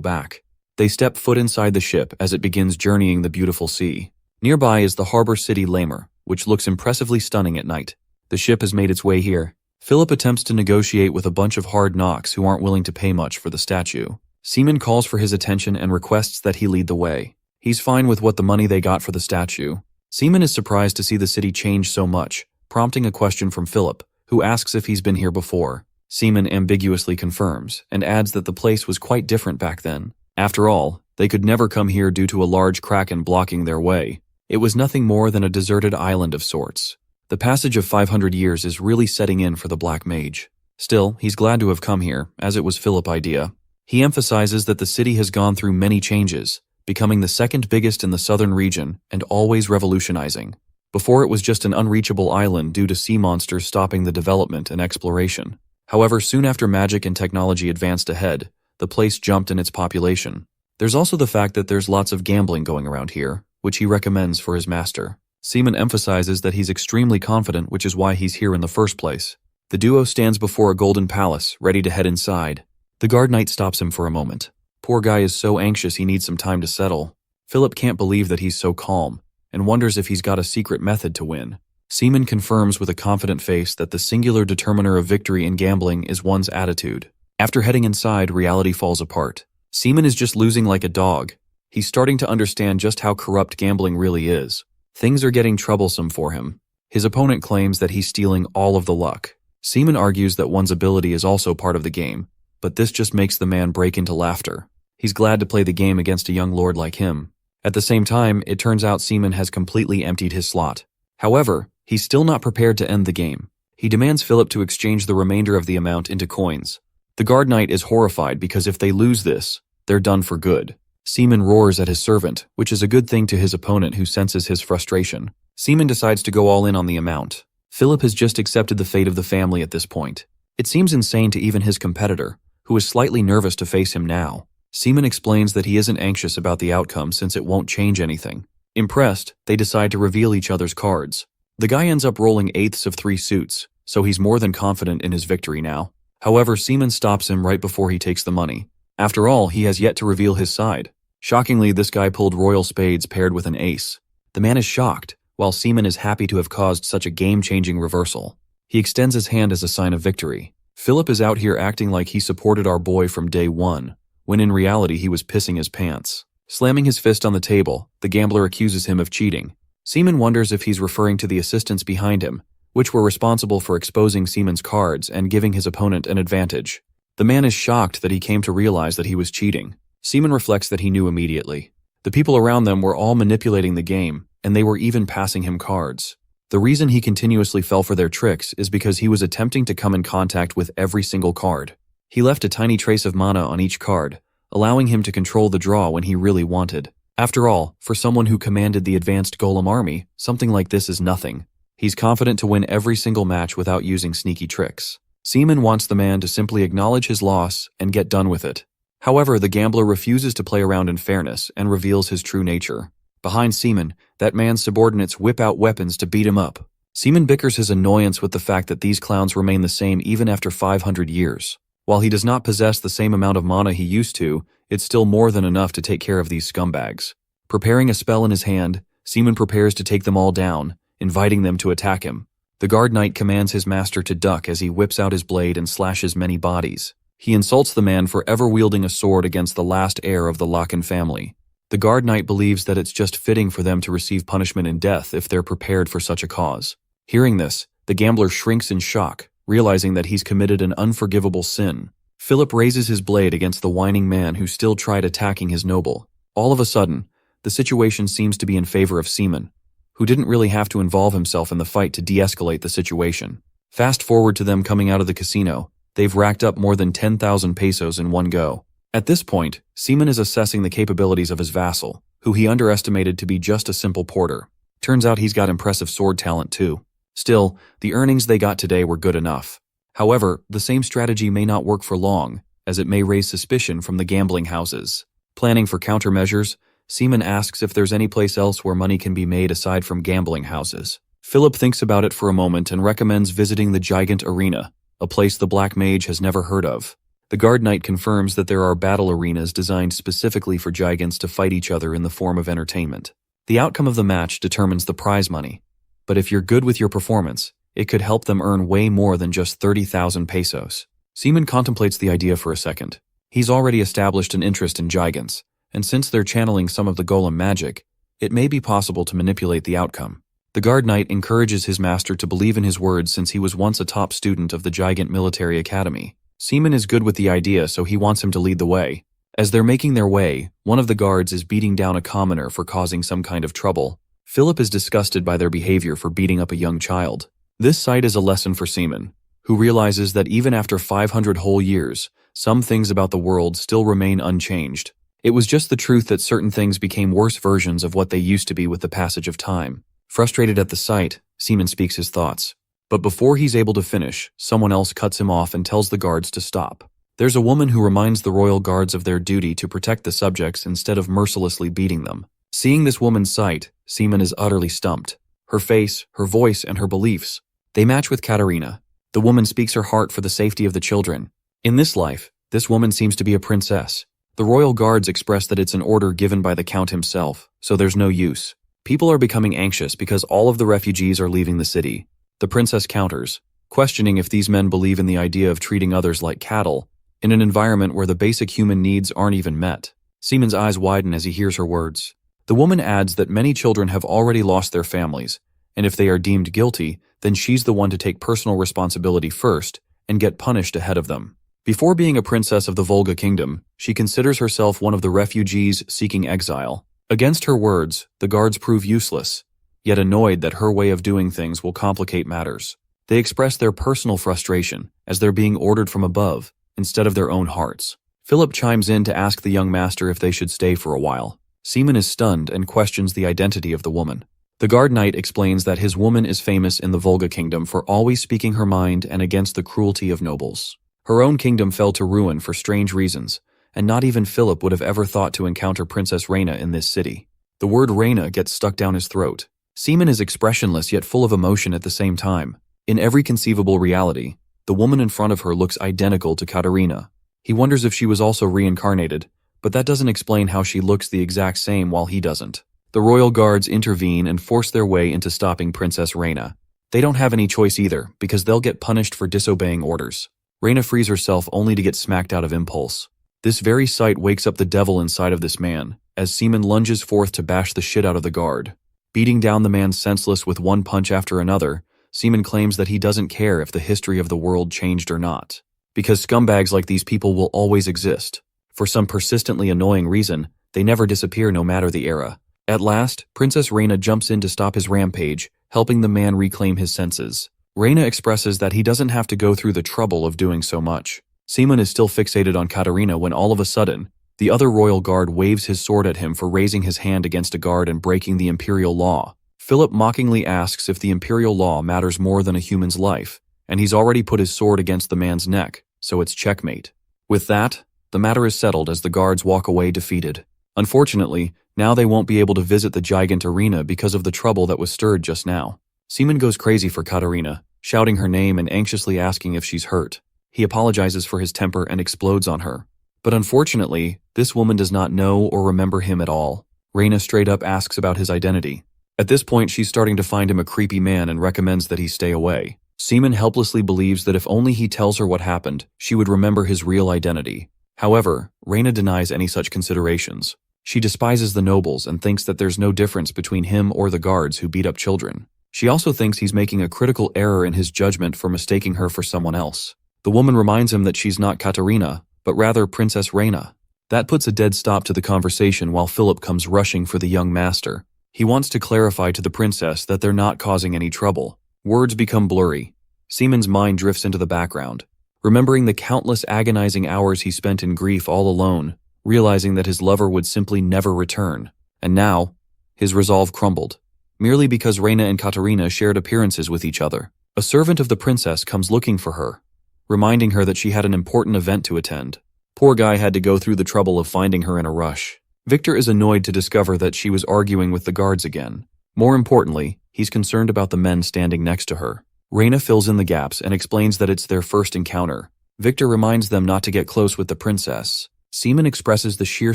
back. They step foot inside the ship as it begins journeying the beautiful sea. Nearby is the harbor city Lamer, which looks impressively stunning at night. The ship has made its way here. Philip attempts to negotiate with a bunch of hard knocks who aren't willing to pay much for the statue. Seaman calls for his attention and requests that he lead the way. He's fine with what the money they got for the statue. Seaman is surprised to see the city change so much, prompting a question from Philip, who asks if he's been here before. Seaman ambiguously confirms, and adds that the place was quite different back then. After all, they could never come here due to a large kraken blocking their way. It was nothing more than a deserted island of sorts. The passage of 500 years is really setting in for the Black Mage. Still, he's glad to have come here, as it was Philip's idea. He emphasizes that the city has gone through many changes, becoming the second biggest in the southern region and always revolutionizing. Before it was just an unreachable island due to sea monsters stopping the development and exploration. However, soon after magic and technology advanced ahead, the place jumped in its population. There's also the fact that there's lots of gambling going around here, which he recommends for his master. Seaman emphasizes that he's extremely confident, which is why he's here in the first place. The duo stands before a golden palace, ready to head inside. The guard knight stops him for a moment. Poor guy is so anxious he needs some time to settle. Philip can't believe that he's so calm, and wonders if he's got a secret method to win. Seaman confirms with a confident face that the singular determiner of victory in gambling is one's attitude. After heading inside, reality falls apart. Seaman is just losing like a dog. He's starting to understand just how corrupt gambling really is. Things are getting troublesome for him. His opponent claims that he's stealing all of the luck. Seaman argues that one's ability is also part of the game, but this just makes the man break into laughter. He's glad to play the game against a young lord like him. At the same time, it turns out Seaman has completely emptied his slot. However, he's still not prepared to end the game. He demands Philip to exchange the remainder of the amount into coins. The guard knight is horrified because if they lose this, they're done for good. Seaman roars at his servant, which is a good thing to his opponent who senses his frustration. Seaman decides to go all in on the amount. Philip has just accepted the fate of the family at this point. It seems insane to even his competitor, who is slightly nervous to face him now. Seaman explains that he isn't anxious about the outcome since it won't change anything. Impressed, they decide to reveal each other's cards. The guy ends up rolling eighths of 3 suits, so he's more than confident in his victory now. However, Seaman stops him right before he takes the money. After all, he has yet to reveal his side. Shockingly, this guy pulled royal spades paired with an ace. The man is shocked, while Seaman is happy to have caused such a game-changing reversal. He extends his hand as a sign of victory. Philip is out here acting like he supported our boy from day one, when in reality he was pissing his pants. Slamming his fist on the table, the gambler accuses him of cheating. Seaman wonders if he's referring to the assistants behind him, which were responsible for exposing Seaman's cards and giving his opponent an advantage. The man is shocked that he came to realize that he was cheating. Seaman reflects that he knew immediately. The people around them were all manipulating the game, and they were even passing him cards. The reason he continuously fell for their tricks is because he was attempting to come in contact with every single card. He left a tiny trace of mana on each card, allowing him to control the draw when he really wanted. After all, for someone who commanded the advanced Golem army, something like this is nothing. He's confident to win every single match without using sneaky tricks. Seaman wants the man to simply acknowledge his loss and get done with it. However, the gambler refuses to play around in fairness and reveals his true nature. Behind Seaman, that man's subordinates whip out weapons to beat him up. Seaman bickers his annoyance with the fact that these clowns remain the same even after 500 years. While he does not possess the same amount of mana he used to, it's still more than enough to take care of these scumbags. Preparing a spell in his hand, Seaman prepares to take them all down, inviting them to attack him. The guard knight commands his master to duck as he whips out his blade and slashes many bodies. He insults the man for ever wielding a sword against the last heir of the Lacan family. The guard knight believes that it's just fitting for them to receive punishment in death if they're prepared for such a cause. Hearing this, the gambler shrinks in shock, realizing that he's committed an unforgivable sin. Philip raises his blade against the whining man who still tried attacking his noble. All of a sudden, the situation seems to be in favor of Seaman, who didn't really have to involve himself in the fight to de-escalate the situation. Fast forward to them coming out of the casino. They've racked up more than 10,000 pesos in one go. At this point, Seaman is assessing the capabilities of his vassal, who he underestimated to be just a simple porter. Turns out he's got impressive sword talent too. Still, the earnings they got today were good enough. However, the same strategy may not work for long, as it may raise suspicion from the gambling houses. Planning for countermeasures, Seaman asks if there's any place else where money can be made aside from gambling houses. Philip thinks about it for a moment and recommends visiting the Gigant Arena, a place the Black Mage has never heard of. The guard knight confirms that there are battle arenas designed specifically for giants to fight each other in the form of entertainment. The outcome of the match determines the prize money, but if you're good with your performance, it could help them earn way more than just 30,000 pesos. Seaman contemplates the idea for a second. He's already established an interest in giants, and since they're channeling some of the golem magic, it may be possible to manipulate the outcome. The guard knight encourages his master to believe in his words since he was once a top student of the Gigant Military Academy. Seaman is good with the idea, so he wants him to lead the way. As they're making their way, one of the guards is beating down a commoner for causing some kind of trouble. Philip is disgusted by their behavior for beating up a young child. This sight is a lesson for Seaman, who realizes that even after 500 whole years, some things about the world still remain unchanged. It was just the truth that certain things became worse versions of what they used to be with the passage of time. Frustrated at the sight, Seaman speaks his thoughts. But before he's able to finish, someone else cuts him off and tells the guards to stop. There's a woman who reminds the royal guards of their duty to protect the subjects instead of mercilessly beating them. Seeing this woman's sight, Seaman is utterly stumped. Her face, her voice, and her beliefs, they match with Katarina. The woman speaks her heart for the safety of the children. In this life, this woman seems to be a princess. The royal guards express that it's an order given by the count himself, so there's no use. People are becoming anxious because all of the refugees are leaving the city. The princess counters, questioning if these men believe in the idea of treating others like cattle, in an environment where the basic human needs aren't even met. Seaman's eyes widen as he hears her words. The woman adds that many children have already lost their families, and if they are deemed guilty, then she's the one to take personal responsibility first and get punished ahead of them. Before being a princess of the Volga Kingdom, she considers herself one of the refugees seeking exile. Against her words, the guards prove useless, yet annoyed that her way of doing things will complicate matters. They express their personal frustration as they're being ordered from above instead of their own hearts. Philip chimes in to ask the young master if they should stay for a while. Seaman is stunned and questions the identity of the woman. The guard knight explains that his woman is famous in the Volga Kingdom for always speaking her mind and against the cruelty of nobles. Her own kingdom fell to ruin for strange reasons, and not even Philip would have ever thought to encounter Princess Reina in this city. The word Reina gets stuck down his throat. Seaman is expressionless yet full of emotion at the same time. In every conceivable reality, the woman in front of her looks identical to Katarina. He wonders if she was also reincarnated, but that doesn't explain how she looks the exact same while he doesn't. The royal guards intervene and force their way into stopping Princess Reina. They don't have any choice either, because they'll get punished for disobeying orders. Reina frees herself only to get smacked out of impulse. This very sight wakes up the devil inside of this man, as Seaman lunges forth to bash the shit out of the guard. Beating down the man senseless with one punch after another, Seaman claims that he doesn't care if the history of the world changed or not, because scumbags like these people will always exist. For some persistently annoying reason, they never disappear no matter the era. At last, Princess Reina jumps in to stop his rampage, helping the man reclaim his senses. Reina expresses that he doesn't have to go through the trouble of doing so much. Seaman is still fixated on Katarina when all of a sudden, the other royal guard waves his sword at him for raising his hand against a guard and breaking the imperial law. Philip mockingly asks if the imperial law matters more than a human's life, and he's already put his sword against the man's neck, so it's checkmate. With that, the matter is settled as the guards walk away defeated. Unfortunately, now they won't be able to visit the Gigant Arena because of the trouble that was stirred just now. Seaman goes crazy for Katarina, shouting her name and anxiously asking if she's hurt. He apologizes for his temper and explodes on her. But unfortunately, this woman does not know or remember him at all. Reina straight up asks about his identity. At this point, she's starting to find him a creepy man and recommends that he stay away. Seaman helplessly believes that if only he tells her what happened, she would remember his real identity. However, Reina denies any such considerations. She despises the nobles and thinks that there's no difference between him or the guards who beat up children. She also thinks he's making a critical error in his judgment for mistaking her for someone else. The woman reminds him that she's not Katarina, but rather Princess Reina. That puts a dead stop to the conversation while Philip comes rushing for the young master. He wants to clarify to the princess that they're not causing any trouble. Words become blurry. Seaman's mind drifts into the background, remembering the countless agonizing hours he spent in grief all alone, realizing that his lover would simply never return. And now, his resolve crumbled, merely because Reina and Katarina shared appearances with each other. A servant of the princess comes looking for her, reminding her that she had an important event to attend. Poor guy had to go through the trouble of finding her in a rush. Victor is annoyed to discover that she was arguing with the guards again. More importantly, he's concerned about the men standing next to her. Reina fills in the gaps and explains that it's their first encounter. Victor reminds them not to get close with the princess. Seaman expresses the sheer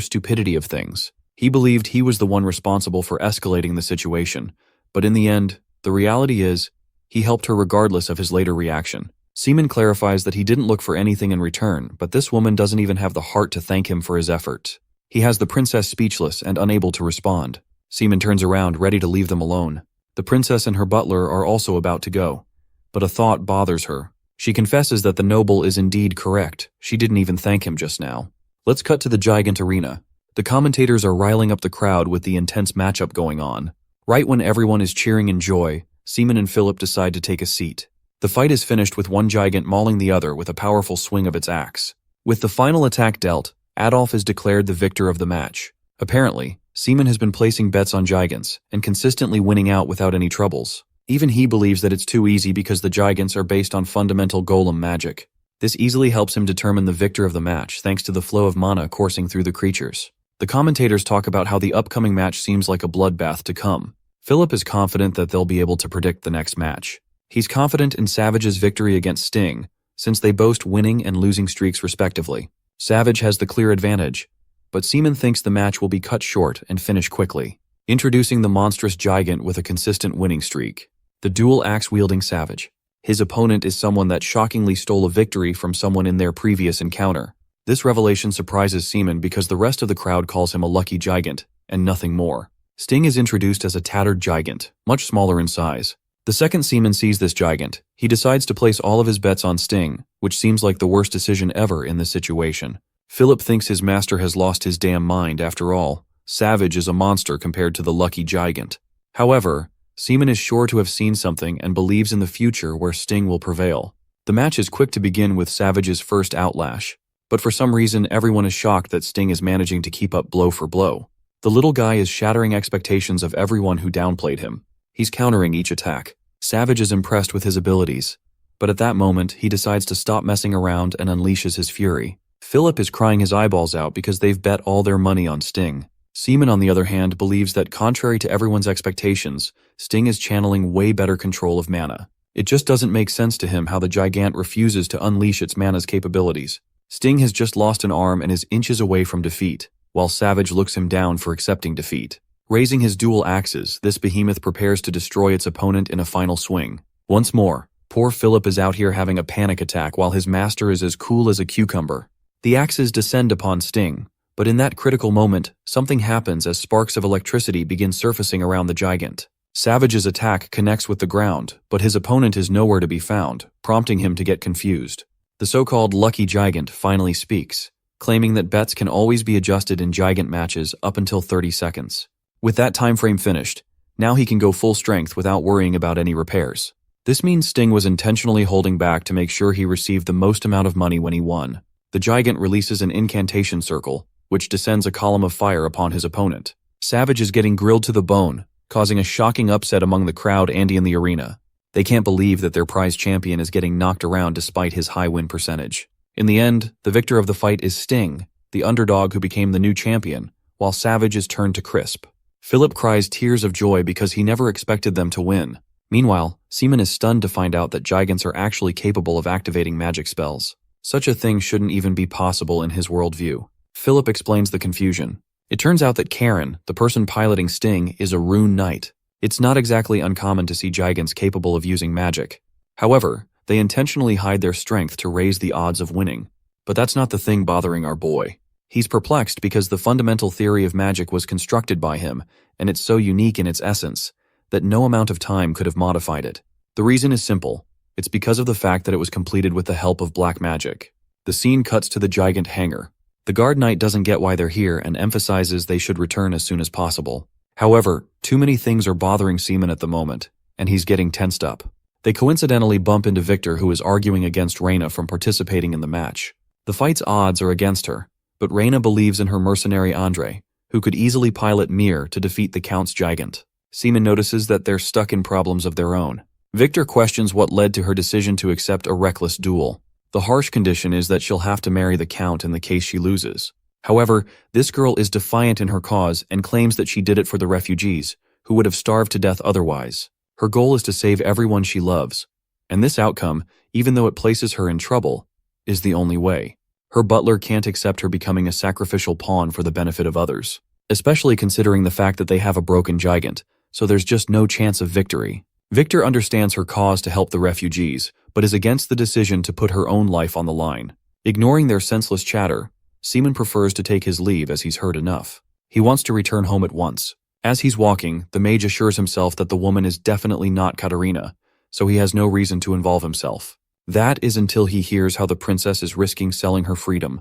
stupidity of things. He believed he was the one responsible for escalating the situation, but in the end, the reality is, he helped her regardless of his later reaction. Seaman clarifies that he didn't look for anything in return, but this woman doesn't even have the heart to thank him for his effort. He has the princess speechless and unable to respond. Seaman turns around, ready to leave them alone. The princess and her butler are also about to go, but a thought bothers her. She confesses that the noble is indeed correct. She didn't even thank him just now. Let's cut to the Gigant arena. The commentators are riling up the crowd with the intense matchup going on. Right when everyone is cheering in joy, Seaman and Philip decide to take a seat. The fight is finished with one Gigant mauling the other with a powerful swing of its axe. With the final attack dealt, Adolf is declared the victor of the match. Apparently, Seaman has been placing bets on Gigants and consistently winning out without any troubles. Even he believes that it's too easy because the Gigants are based on fundamental golem magic. This easily helps him determine the victor of the match thanks to the flow of mana coursing through the creatures. The commentators talk about how the upcoming match seems like a bloodbath to come. Philip is confident that they'll be able to predict the next match. He's confident in Savage's victory against Sting, since they boast winning and losing streaks respectively. Savage has the clear advantage, but Seaman thinks the match will be cut short and finish quickly. Introducing the monstrous Gigant with a consistent winning streak. The dual axe-wielding Savage. His opponent is someone that shockingly stole a victory from someone in their previous encounter. This revelation surprises Seaman because the rest of the crowd calls him a lucky Gigant, and nothing more. Sting is introduced as a tattered Gigant, much smaller in size. The second Seaman sees this Gigant, he decides to place all of his bets on Sting, which seems like the worst decision ever in this situation. Philip thinks his master has lost his damn mind after all. Savage is a monster compared to the lucky Gigant. However, Seaman is sure to have seen something and believes in the future where Sting will prevail. The match is quick to begin with Savage's first outlash, but for some reason everyone is shocked that Sting is managing to keep up blow for blow. The little guy is shattering expectations of everyone who downplayed him. He's countering each attack. Savage is impressed with his abilities, but at that moment he decides to stop messing around and unleashes his fury. Philip is crying his eyeballs out because they've bet all their money on Sting. Seaman, on the other hand, believes that contrary to everyone's expectations, Sting is channeling way better control of mana. It just doesn't make sense to him how the Gigant refuses to unleash its mana's capabilities. Sting has just lost an arm and is inches away from defeat, while Savage looks him down for accepting defeat. Raising his dual axes, this behemoth prepares to destroy its opponent in a final swing. Once more, poor Philip is out here having a panic attack while his master is as cool as a cucumber. The axes descend upon Sting, but in that critical moment, something happens as sparks of electricity begin surfacing around the Gigant. Savage's attack connects with the ground, but his opponent is nowhere to be found, prompting him to get confused. The so-called lucky Gigant finally speaks, claiming that bets can always be adjusted in Gigant matches up until 30 seconds. With that time frame finished, now he can go full strength without worrying about any repairs. This means Sting was intentionally holding back to make sure he received the most amount of money when he won. The Gigant releases an incantation circle, which descends a column of fire upon his opponent. Savage is getting grilled to the bone, causing a shocking upset among the crowd and in the arena. They can't believe that their prize champion is getting knocked around despite his high win percentage. In the end, the victor of the fight is Sting, the underdog who became the new champion, while Savage is turned to crisp. Philip cries tears of joy because he never expected them to win. Meanwhile, Seaman is stunned to find out that Gigants are actually capable of activating magic spells. Such a thing shouldn't even be possible in his worldview. Philip explains the confusion. It turns out that Karen, the person piloting Sting, is a rune knight. It's not exactly uncommon to see Gigants capable of using magic. However, they intentionally hide their strength to raise the odds of winning. But that's not the thing bothering our boy. He's perplexed because the fundamental theory of magic was constructed by him, and it's so unique in its essence that no amount of time could have modified it. The reason is simple. It's because of the fact that it was completed with the help of black magic. The scene cuts to the Gigant hangar. The guard knight doesn't get why they're here and emphasizes they should return as soon as possible. However, too many things are bothering Seaman at the moment, and he's getting tensed up. They coincidentally bump into Victor, who is arguing against Reina from participating in the match. The fight's odds are against her, but Reina believes in her mercenary Andre, who could easily pilot Mir to defeat the Count's Gigant. Seaman notices that they're stuck in problems of their own. Victor questions what led to her decision to accept a reckless duel. The harsh condition is that she'll have to marry the Count in the case she loses. However, this girl is defiant in her cause and claims that she did it for the refugees, who would have starved to death otherwise. Her goal is to save everyone she loves, And this outcome, even though it places her in trouble, is the only way. Her butler can't accept her becoming a sacrificial pawn for the benefit of others, especially considering the fact that they have a broken gigant, so there's just no chance of victory. Victor understands her cause to help the refugees, but is against the decision to put her own life on the line. Ignoring their senseless chatter, Seaman prefers to take his leave as he's heard enough. He wants to return home at once. As he's walking, the mage assures himself that the woman is definitely not Katarina, so he has no reason to involve himself. That is until he hears how the princess is risking selling her freedom,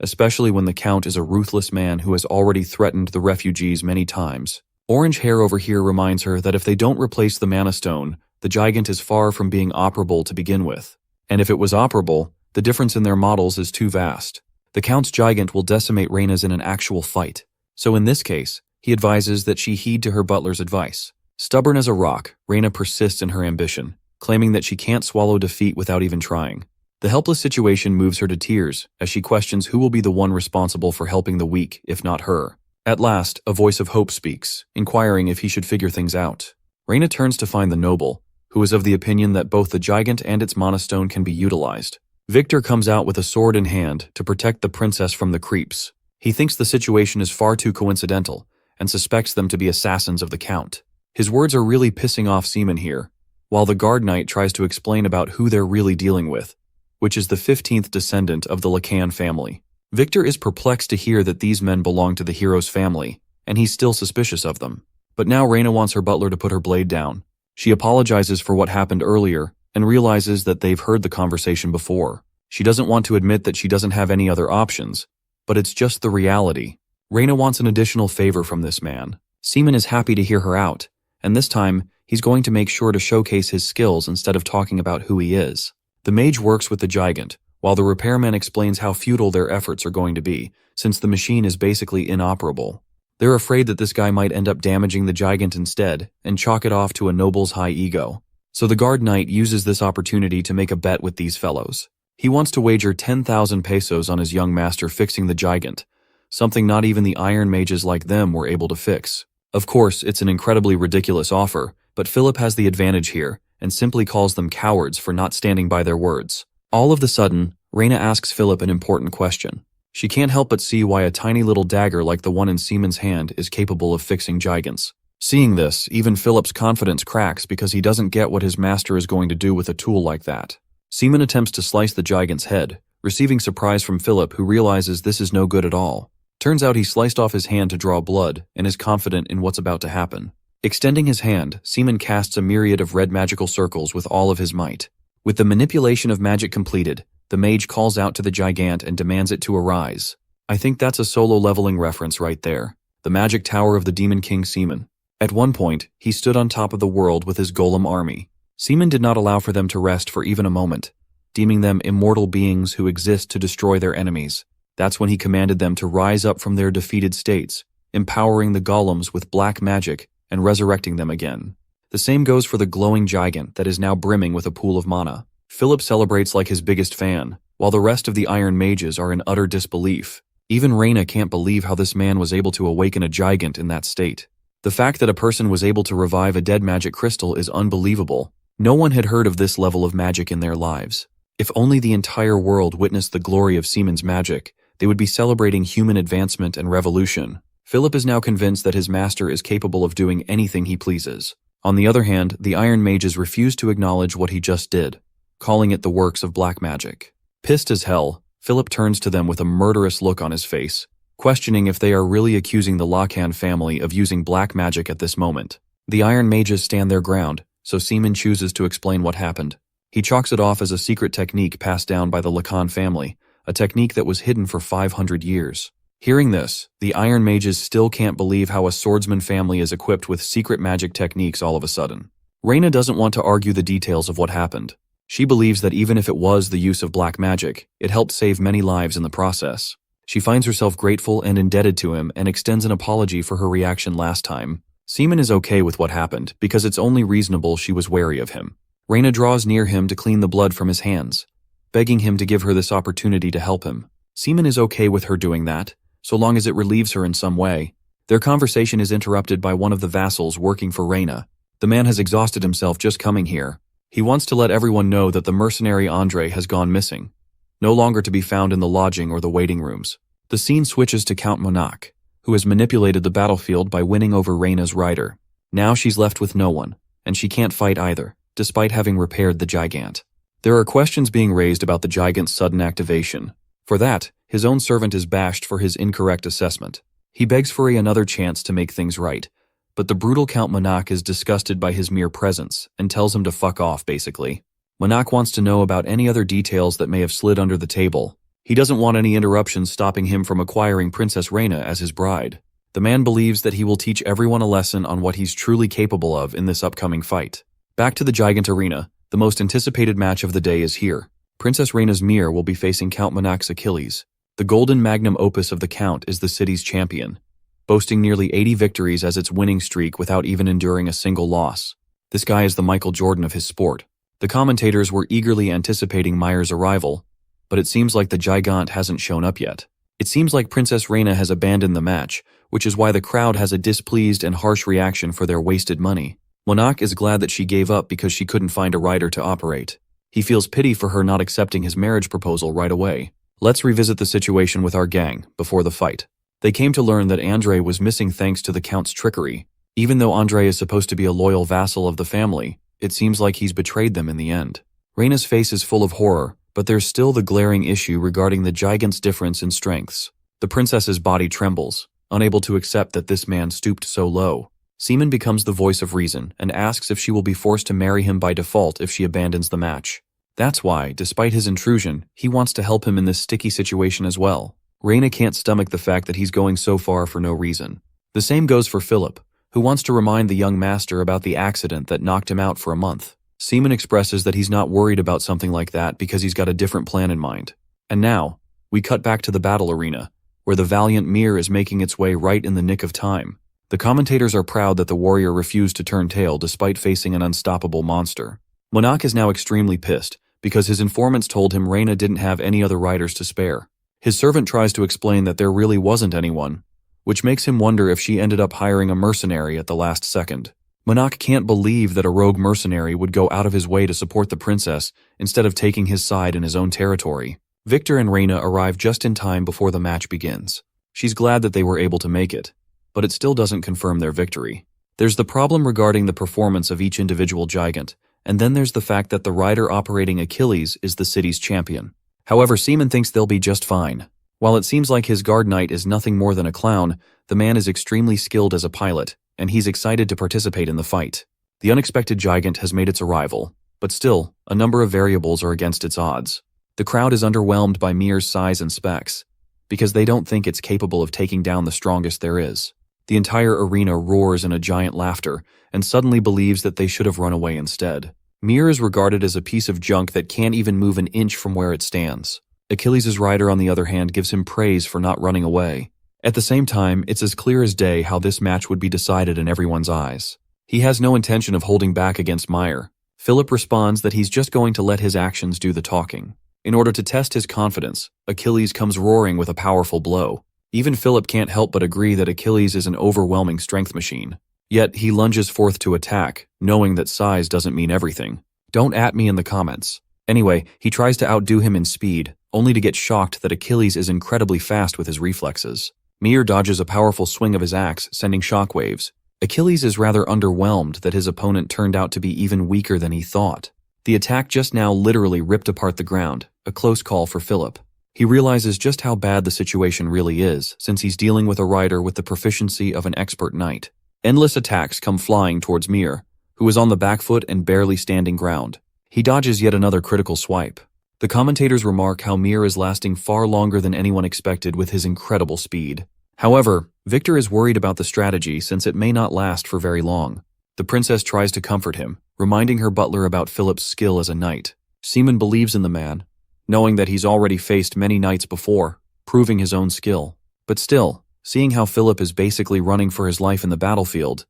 especially when the count is a ruthless man who has already threatened the refugees many times. Orange hair over here reminds her that if they don't replace the mana stone, the gigant is far from being operable to begin with. And if it was operable, the difference in their models is too vast. The count's gigant will decimate Reyna's in an actual fight. So in this case, he advises that she heed to her butler's advice. Stubborn as a rock, Reyna persists in her ambition, claiming that she can't swallow defeat without even trying. The helpless situation moves her to tears as she questions who will be the one responsible for helping the weak, if not her. At last, a voice of hope speaks, inquiring if he should figure things out. Reyna turns to find the noble, who is of the opinion that both the gigant and its mana stone can be utilized. Victor comes out with a sword in hand to protect the princess from the creeps. He thinks the situation is far too coincidental and suspects them to be assassins of the count. His words are really pissing off Seaman here, while the guard knight tries to explain about who they're really dealing with, which is the 15th descendant of the Lacan family. Victor is perplexed to hear that these men belong to the hero's family, and he's still suspicious of them. But now Reyna wants her butler to put her blade down. She apologizes for what happened earlier and realizes that they've heard the conversation before. She doesn't want to admit that she doesn't have any other options, but it's just the reality. Reyna wants an additional favor from this man. Seaman is happy to hear her out, and this time, he's going to make sure to showcase his skills instead of talking about who he is. The mage works with the gigant, while the repairman explains how futile their efforts are going to be, since the machine is basically inoperable. They're afraid that this guy might end up damaging the gigant instead, and chalk it off to a noble's high ego. So the guard knight uses this opportunity to make a bet with these fellows. He wants to wager 10,000 pesos on his young master fixing the gigant, something not even the iron mages like them were able to fix. Of course, it's an incredibly ridiculous offer, but Philip has the advantage here, and simply calls them cowards for not standing by their words. All of the sudden, Reyna asks Philip an important question. She can't help but see why a tiny little dagger like the one in Seaman's hand is capable of fixing gigants. Seeing this, even Philip's confidence cracks because he doesn't get what his master is going to do with a tool like that. Seaman attempts to slice the gigant's head, receiving surprise from Philip, who realizes this is no good at all. Turns out he sliced off his hand to draw blood and is confident in what's about to happen. Extending his hand, Seaman casts a myriad of red magical circles with all of his might. With the manipulation of magic completed, the mage calls out to the gigant and demands it to arise. I think that's a solo leveling reference right there. The magic tower of the Demon King Seaman. At one point, he stood on top of the world with his golem army. Seaman did not allow for them to rest for even a moment, deeming them immortal beings who exist to destroy their enemies. That's when he commanded them to rise up from their defeated states, empowering the golems with black magic and resurrecting them again. The same goes for the glowing gigant that is now brimming with a pool of mana. Philip celebrates like his biggest fan, while the rest of the iron mages are in utter disbelief. Even Reyna can't believe how this man was able to awaken a gigant in that state. The fact that a person was able to revive a dead magic crystal is unbelievable. No one had heard of this level of magic in their lives. If only the entire world witnessed the glory of Seaman's magic, they would be celebrating human advancement and revolution. Philip is now convinced that his master is capable of doing anything he pleases. On the other hand, the iron mages refuse to acknowledge what he just did, calling it the works of black magic. Pissed as hell, Philip turns to them with a murderous look on his face, questioning if they are really accusing the Lacan family of using black magic at this moment. The iron mages stand their ground, so Seaman chooses to explain what happened. He chalks it off as a secret technique passed down by the Lacan family, a technique that was hidden for 500 years. Hearing this, the iron mages still can't believe how a swordsman family is equipped with secret magic techniques all of a sudden. Reyna doesn't want to argue the details of what happened. She believes that even if it was the use of black magic, it helped save many lives in the process. She finds herself grateful and indebted to him and extends an apology for her reaction last time. Seaman is okay with what happened because it's only reasonable she was wary of him. Reyna draws near him to clean the blood from his hands, begging him to give her this opportunity to help him. Seaman is okay with her doing that, so long as it relieves her in some way. Their conversation is interrupted by one of the vassals working for Reyna. The man has exhausted himself just coming here. He wants to let everyone know that the mercenary Andre has gone missing, no longer to be found in the lodging or the waiting rooms. The scene switches to Count Monarch, who has manipulated the battlefield by winning over Reyna's rider. Now she's left with no one, and she can't fight either, despite having repaired the Gigant. There are questions being raised about the Gigant's sudden activation. For that, his own servant is bashed for his incorrect assessment. He begs for another chance to make things right, but the brutal Count Monarch is disgusted by his mere presence and tells him to fuck off, basically. Monarch wants to know about any other details that may have slid under the table. He doesn't want any interruptions stopping him from acquiring Princess Reyna as his bride. The man believes that he will teach everyone a lesson on what he's truly capable of in this upcoming fight. Back to the Gigant Arena, the most anticipated match of the day is here. Princess Reyna's mirror will be facing Count Monarch's Achilles. The golden magnum opus of the Count is the city's champion, boasting nearly 80 victories as its winning streak without even enduring a single loss. This guy is the Michael Jordan of his sport. The commentators were eagerly anticipating Meyer's arrival, but it seems like the Gigant hasn't shown up yet. It seems like Princess Reyna has abandoned the match, which is why the crowd has a displeased and harsh reaction for their wasted money. Monarch is glad that she gave up because she couldn't find a rider to operate. He feels pity for her not accepting his marriage proposal right away. Let's revisit the situation with our gang before the fight. They came to learn that Andre was missing thanks to the Count's trickery. Even though Andre is supposed to be a loyal vassal of the family, it seems like he's betrayed them in the end. Reyna's face is full of horror, but there's still the glaring issue regarding the Gigant's difference in strengths. The princess's body trembles, unable to accept that this man stooped so low. Seaman becomes the voice of reason and asks if she will be forced to marry him by default if she abandons the match. That's why, despite his intrusion, he wants to help him in this sticky situation as well. Reyna can't stomach the fact that he's going so far for no reason. The same goes for Philip, who wants to remind the young master about the accident that knocked him out for a month. Seaman expresses that he's not worried about something like that because he's got a different plan in mind. And now, we cut back to the battle arena, where the valiant Mir is making its way right in the nick of time. The commentators are proud that the warrior refused to turn tail despite facing an unstoppable monster. Monarch is now extremely pissed, because his informants told him Reyna didn't have any other riders to spare. His servant tries to explain that there really wasn't anyone, which makes him wonder if she ended up hiring a mercenary at the last second. Monarch can't believe that a rogue mercenary would go out of his way to support the princess instead of taking his side in his own territory. Victor and Reyna arrive just in time before the match begins. She's glad that they were able to make it, but it still doesn't confirm their victory. There's the problem regarding the performance of each individual Gigant, and then there's the fact that the rider operating Achilles is the city's champion. However, Seaman thinks they'll be just fine. While it seems like his guard knight is nothing more than a clown, the man is extremely skilled as a pilot, and he's excited to participate in the fight. The unexpected Gigant has made its arrival, but still, a number of variables are against its odds. The crowd is underwhelmed by Mir's size and specs, because they don't think it's capable of taking down the strongest there is. The entire arena roars in a giant laughter, and suddenly believes that they should have run away instead. Mir is regarded as a piece of junk that can't even move an inch from where it stands. Achilles' rider, on the other hand, gives him praise for not running away. At the same time, it's as clear as day how this match would be decided in everyone's eyes. He has no intention of holding back against Meyer. Philip responds that he's just going to let his actions do the talking. In order to test his confidence, Achilles comes roaring with a powerful blow. Even Philip can't help but agree that Achilles is an overwhelming strength machine. Yet he lunges forth to attack, knowing that size doesn't mean everything. Don't at me in the comments. Anyway, he tries to outdo him in speed, only to get shocked that Achilles is incredibly fast with his reflexes. Mir dodges a powerful swing of his axe, sending shockwaves. Achilles is rather underwhelmed that his opponent turned out to be even weaker than he thought. The attack just now literally ripped apart the ground, a close call for Philip. He realizes just how bad the situation really is, since he's dealing with a rider with the proficiency of an expert knight. Endless attacks come flying towards Mir, who is on the back foot and barely standing ground. He dodges yet another critical swipe. The commentators remark how Mir is lasting far longer than anyone expected with his incredible speed. However, Victor is worried about the strategy since it may not last for very long. The princess tries to comfort him, reminding her butler about Philip's skill as a knight. Seaman believes in the man, knowing that he's already faced many knights before, proving his own skill. But still, seeing how Philip is basically running for his life in the battlefield,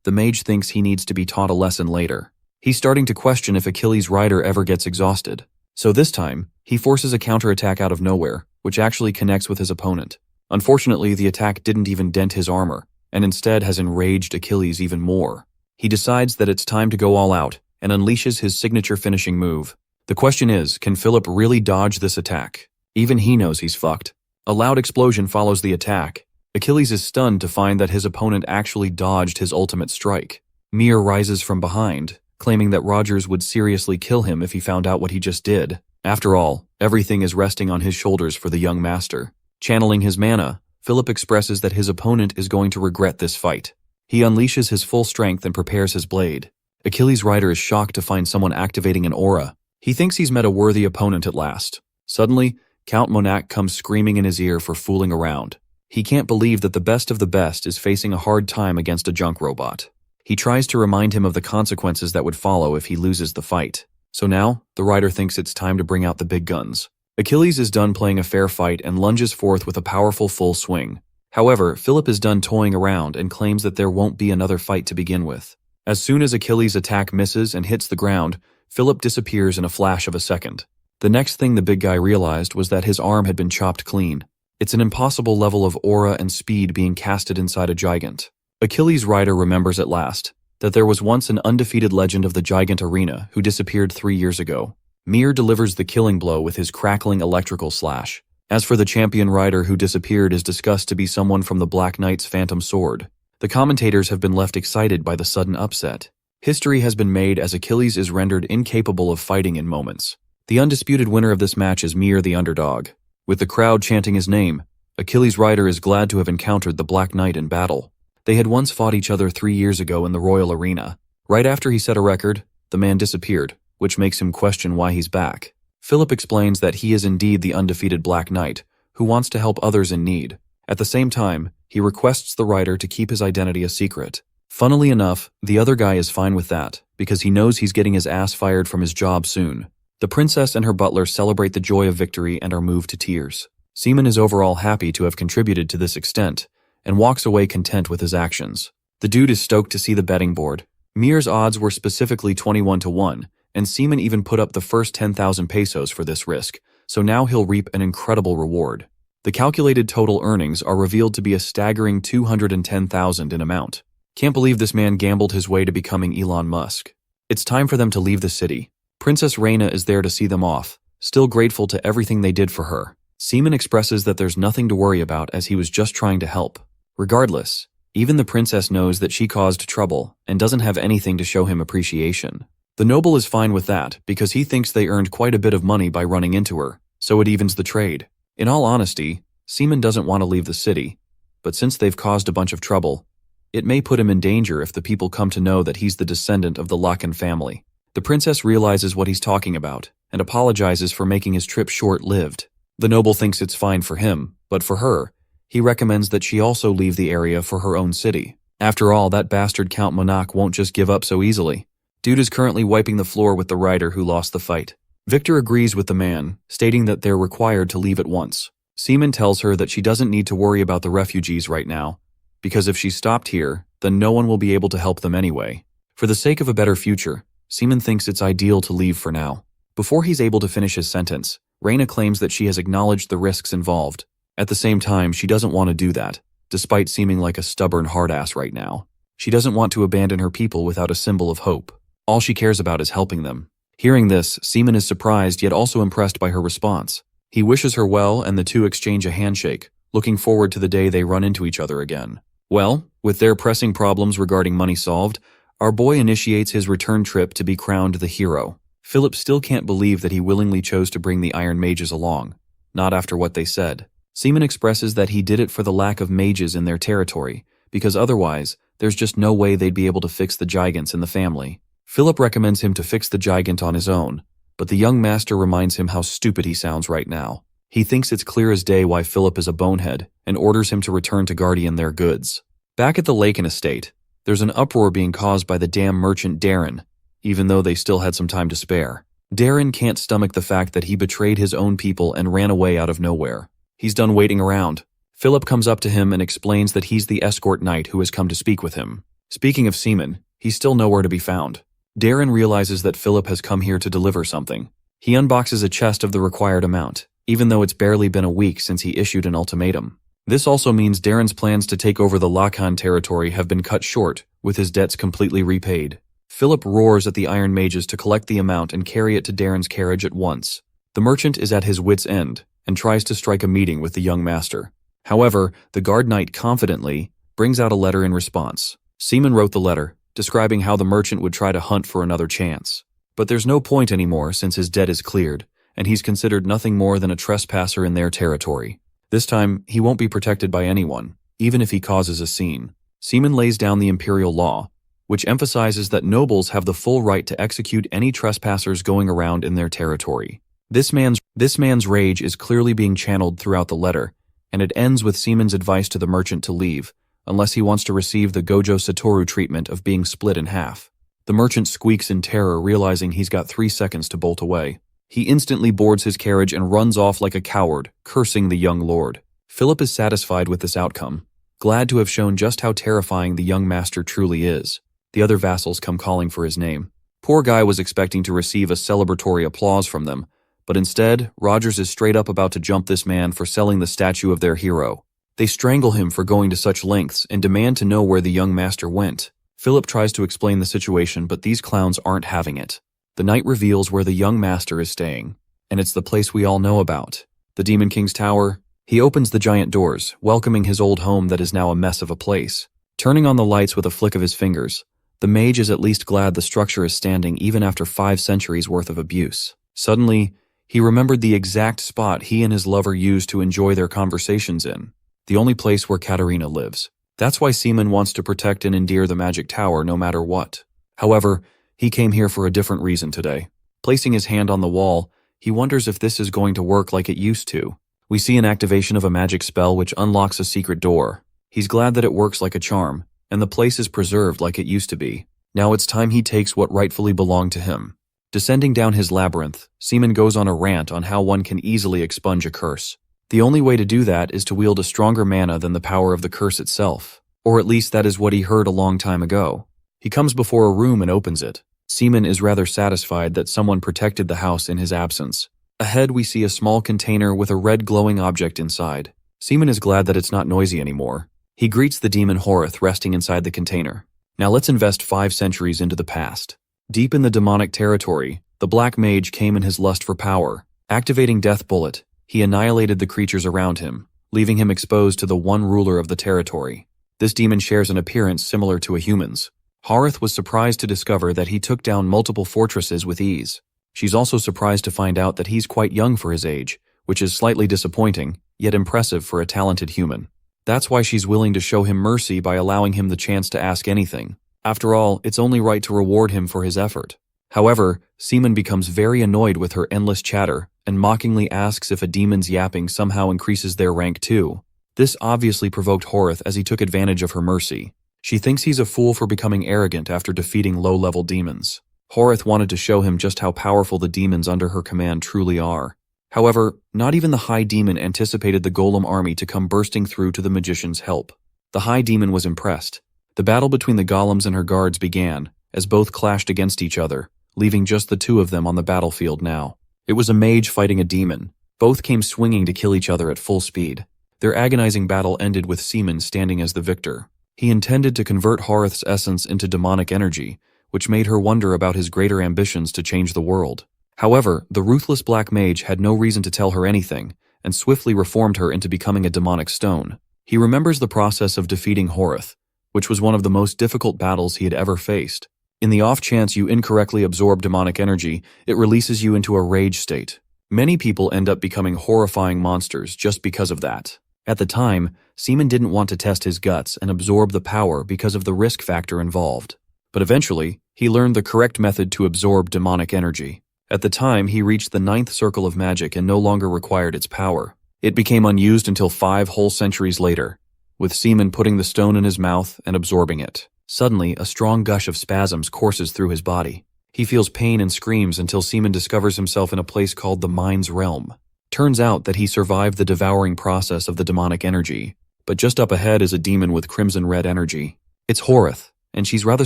the mage thinks he needs to be taught a lesson later. He's starting to question if Achilles' rider ever gets exhausted. So this time, he forces a counterattack out of nowhere, which actually connects with his opponent. Unfortunately, the attack didn't even dent his armor, and instead has enraged Achilles even more. He decides that it's time to go all out, and unleashes his signature finishing move. The question is, can Philip really dodge this attack? Even he knows he's fucked. A loud explosion follows the attack. Achilles is stunned to find that his opponent actually dodged his ultimate strike. Mir rises from behind, claiming that Rogers would seriously kill him if he found out what he just did. After all, everything is resting on his shoulders for the young master. Channeling his mana, Philip expresses that his opponent is going to regret this fight. He unleashes his full strength and prepares his blade. Achilles' rider is shocked to find someone activating an aura. He thinks he's met a worthy opponent at last. Suddenly, Count Monac comes screaming in his ear for fooling around. He can't believe that the best of the best is facing a hard time against a junk robot. He tries to remind him of the consequences that would follow if he loses the fight. So now, the rider thinks it's time to bring out the big guns. Achilles is done playing a fair fight and lunges forth with a powerful full swing. However, Philip is done toying around and claims that there won't be another fight to begin with. As soon as Achilles' attack misses and hits the ground, Philip disappears in a flash of a second. The next thing the big guy realized was that his arm had been chopped clean. It's an impossible level of aura and speed being casted inside a gigant. Achilles' rider remembers at last that there was once an undefeated legend of the gigant arena who disappeared 3 years ago. Mir delivers the killing blow with his crackling electrical slash. As for the champion rider who disappeared is discussed to be someone from the Black Knight's phantom sword. The commentators have been left excited by the sudden upset. History has been made as Achilles is rendered incapable of fighting in moments. The undisputed winner of this match is Mir the underdog. With the crowd chanting his name, Achilles' rider is glad to have encountered the Black Knight in battle. They had once fought each other 3 years ago in the Royal Arena. Right after he set a record, the man disappeared, which makes him question why he's back. Philip explains that he is indeed the undefeated Black Knight, who wants to help others in need. At the same time, he requests the rider to keep his identity a secret. Funnily enough, the other guy is fine with that, because he knows he's getting his ass fired from his job soon. The princess and her butler celebrate the joy of victory and are moved to tears. Seaman is overall happy to have contributed to this extent, and walks away content with his actions. The dude is stoked to see the betting board. Mir's odds were specifically 21-1, and Seaman even put up the first 10,000 pesos for this risk, so now he'll reap an incredible reward. The calculated total earnings are revealed to be a staggering 210,000 in amount. Can't believe this man gambled his way to becoming Elon Musk. It's time for them to leave the city. Princess Reina is there to see them off, still grateful to everything they did for her. Seaman expresses that there's nothing to worry about as he was just trying to help. Regardless, even the princess knows that she caused trouble and doesn't have anything to show him appreciation. The noble is fine with that because he thinks they earned quite a bit of money by running into her, so it evens the trade. In all honesty, Seaman doesn't want to leave the city, but since they've caused a bunch of trouble, it may put him in danger if the people come to know that he's the descendant of the Lacan family. The princess realizes what he's talking about and apologizes for making his trip short-lived. The noble thinks it's fine for him, but for her, he recommends that she also leave the area for her own city. After all, that bastard Count Monac won't just give up so easily. Dude is currently wiping the floor with the rider who lost the fight. Victor agrees with the man, stating that they're required to leave at once. Seaman tells her that she doesn't need to worry about the refugees right now, because if she stopped here, then no one will be able to help them anyway. For the sake of a better future, Seaman thinks it's ideal to leave for now. Before he's able to finish his sentence, Reina claims that she has acknowledged the risks involved. At the same time, she doesn't want to do that, despite seeming like a stubborn hard-ass right now. She doesn't want to abandon her people without a symbol of hope. All she cares about is helping them. Hearing this, Seaman is surprised yet also impressed by her response. He wishes her well and the two exchange a handshake, looking forward to the day they run into each other again. Well, with their pressing problems regarding money solved, our boy initiates his return trip to be crowned the hero. Philip still can't believe that he willingly chose to bring the Iron Mages along, not after what they said. Seaman expresses that he did it for the lack of mages in their territory, because otherwise, there's just no way they'd be able to fix the giants in the family. Philip recommends him to fix the gigant on his own, but the young master reminds him how stupid he sounds right now. He thinks it's clear as day why Philip is a bonehead and orders him to return to Guardian their goods. Back at the Lacan estate, there's an uproar being caused by the damn merchant Darren, even though they still had some time to spare. Darren can't stomach the fact that he betrayed his own people and ran away out of nowhere. He's done waiting around. Philip comes up to him and explains that he's the escort knight who has come to speak with him. Speaking of Seaman, he's still nowhere to be found. Darren realizes that Philip has come here to deliver something. He unboxes a chest of the required amount, even though it's barely been a week since he issued an ultimatum. This also means Darren's plans to take over the Lacan territory have been cut short, with his debts completely repaid. Philip roars at the Iron Mages to collect the amount and carry it to Darren's carriage at once. The merchant is at his wit's end and tries to strike a meeting with the young master. However, the guard knight confidently brings out a letter in response. Seaman wrote the letter, describing how the merchant would try to hunt for another chance. But there's no point anymore since his debt is cleared, and he's considered nothing more than a trespasser in their territory. This time, he won't be protected by anyone, even if he causes a scene. Seaman lays down the imperial law, which emphasizes that nobles have the full right to execute any trespassers going around in their territory. This man's rage is clearly being channeled throughout the letter, and it ends with Seaman's advice to the merchant to leave, unless he wants to receive the Gojo Satoru treatment of being split in half. The merchant squeaks in terror, realizing he's got 3 seconds to bolt away. He instantly boards his carriage and runs off like a coward, cursing the young lord. Philip is satisfied with this outcome, glad to have shown just how terrifying the young master truly is. The other vassals come calling for his name. Poor guy was expecting to receive a celebratory applause from them, but instead, Rogers is straight up about to jump this man for selling the statue of their hero. They strangle him for going to such lengths and demand to know where the young master went. Philip tries to explain the situation, but these clowns aren't having it. The knight reveals where the young master is staying, and it's the place we all know about, the Demon King's Tower. He opens the giant doors, welcoming his old home that is now a mess of a place. Turning on the lights with a flick of his fingers, the mage is at least glad the structure is standing even after 5 centuries worth of abuse. Suddenly, he remembered the exact spot he and his lover used to enjoy their conversations in, the only place where Katarina lives. That's why Seaman wants to protect and endear the magic tower no matter what. However, he came here for a different reason today. Placing his hand on the wall, he wonders if this is going to work like it used to. We see an activation of a magic spell which unlocks a secret door. He's glad that it works like a charm, and the place is preserved like it used to be. Now it's time he takes what rightfully belonged to him. Descending down his labyrinth, Seaman goes on a rant on how one can easily expunge a curse. The only way to do that is to wield a stronger mana than the power of the curse itself. Or at least that is what he heard a long time ago. He comes before a room and opens it. Seaman is rather satisfied that someone protected the house in his absence. Ahead we see a small container with a red glowing object inside. Seaman is glad that it's not noisy anymore. He greets the demon Horeth resting inside the container. Now let's invest 5 centuries into the past. Deep in the demonic territory, the Black Mage came in his lust for power. Activating Death Bullet, he annihilated the creatures around him, leaving him exposed to the one ruler of the territory. This demon shares an appearance similar to a human's. Horeth was surprised to discover that he took down multiple fortresses with ease. She's also surprised to find out that he's quite young for his age, which is slightly disappointing, yet impressive for a talented human. That's why she's willing to show him mercy by allowing him the chance to ask anything. After all, it's only right to reward him for his effort. However, Seaman becomes very annoyed with her endless chatter and mockingly asks if a demon's yapping somehow increases their rank too. This obviously provoked Horeth as he took advantage of her mercy. She thinks he's a fool for becoming arrogant after defeating low-level demons. Horeth wanted to show him just how powerful the demons under her command truly are. However, not even the High Demon anticipated the Golem army to come bursting through to the magician's help. The High Demon was impressed. The battle between the Golems and her guards began, as both clashed against each other, leaving just the 2 of them on the battlefield now. It was a mage fighting a demon. Both came swinging to kill each other at full speed. Their agonizing battle ended with Seaman standing as the victor. He intended to convert Horeth's essence into demonic energy, which made her wonder about his greater ambitions to change the world. However, the ruthless Black Mage had no reason to tell her anything, and swiftly reformed her into becoming a demonic stone. He remembers the process of defeating Horeth, which was one of the most difficult battles he had ever faced. In the off chance you incorrectly absorb demonic energy, it releases you into a rage state. Many people end up becoming horrifying monsters just because of that. At the time, Seaman didn't want to test his guts and absorb the power because of the risk factor involved. But eventually, he learned the correct method to absorb demonic energy. At the time, he reached the 9th circle of magic and no longer required its power. It became unused until 5 whole centuries later, with Seaman putting the stone in his mouth and absorbing it. Suddenly, a strong gush of spasms courses through his body. He feels pain and screams until Seaman discovers himself in a place called the Mind's Realm. Turns out that he survived the devouring process of the demonic energy, but just up ahead is a demon with crimson red energy. It's Horeth, and she's rather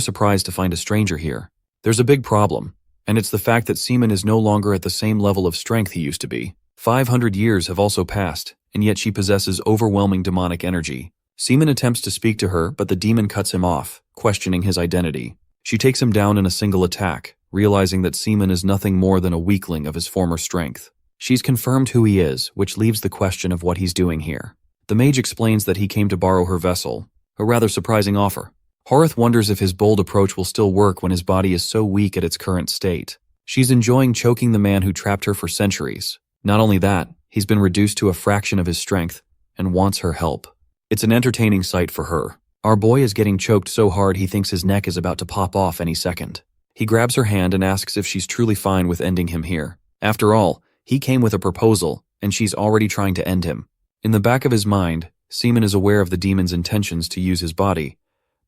surprised to find a stranger here. There's a big problem, and it's the fact that Seaman is no longer at the same level of strength he used to be. 500 years have also passed, and yet she possesses overwhelming demonic energy. Seaman attempts to speak to her, but the demon cuts him off, questioning his identity. She takes him down in a single attack, realizing that Seaman is nothing more than a weakling of his former strength. She's confirmed who he is, which leaves the question of what he's doing here. The mage explains that he came to borrow her vessel, a rather surprising offer. Horath wonders if his bold approach will still work when his body is so weak at its current state. She's enjoying choking the man who trapped her for centuries. Not only that, he's been reduced to a fraction of his strength and wants her help. It's an entertaining sight for her. Our boy is getting choked so hard he thinks his neck is about to pop off any second. He grabs her hand and asks if she's truly fine with ending him here. After all, he came with a proposal, and she's already trying to end him. In the back of his mind, Seaman is aware of the demon's intentions to use his body.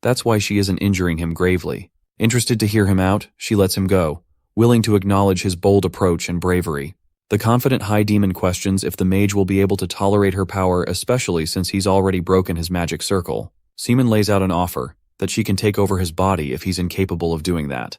That's why she isn't injuring him gravely. Interested to hear him out, she lets him go, willing to acknowledge his bold approach and bravery. The confident high demon questions if the mage will be able to tolerate her power, especially since he's already broken his magic circle. Seaman lays out an offer that she can take over his body if he's incapable of doing that,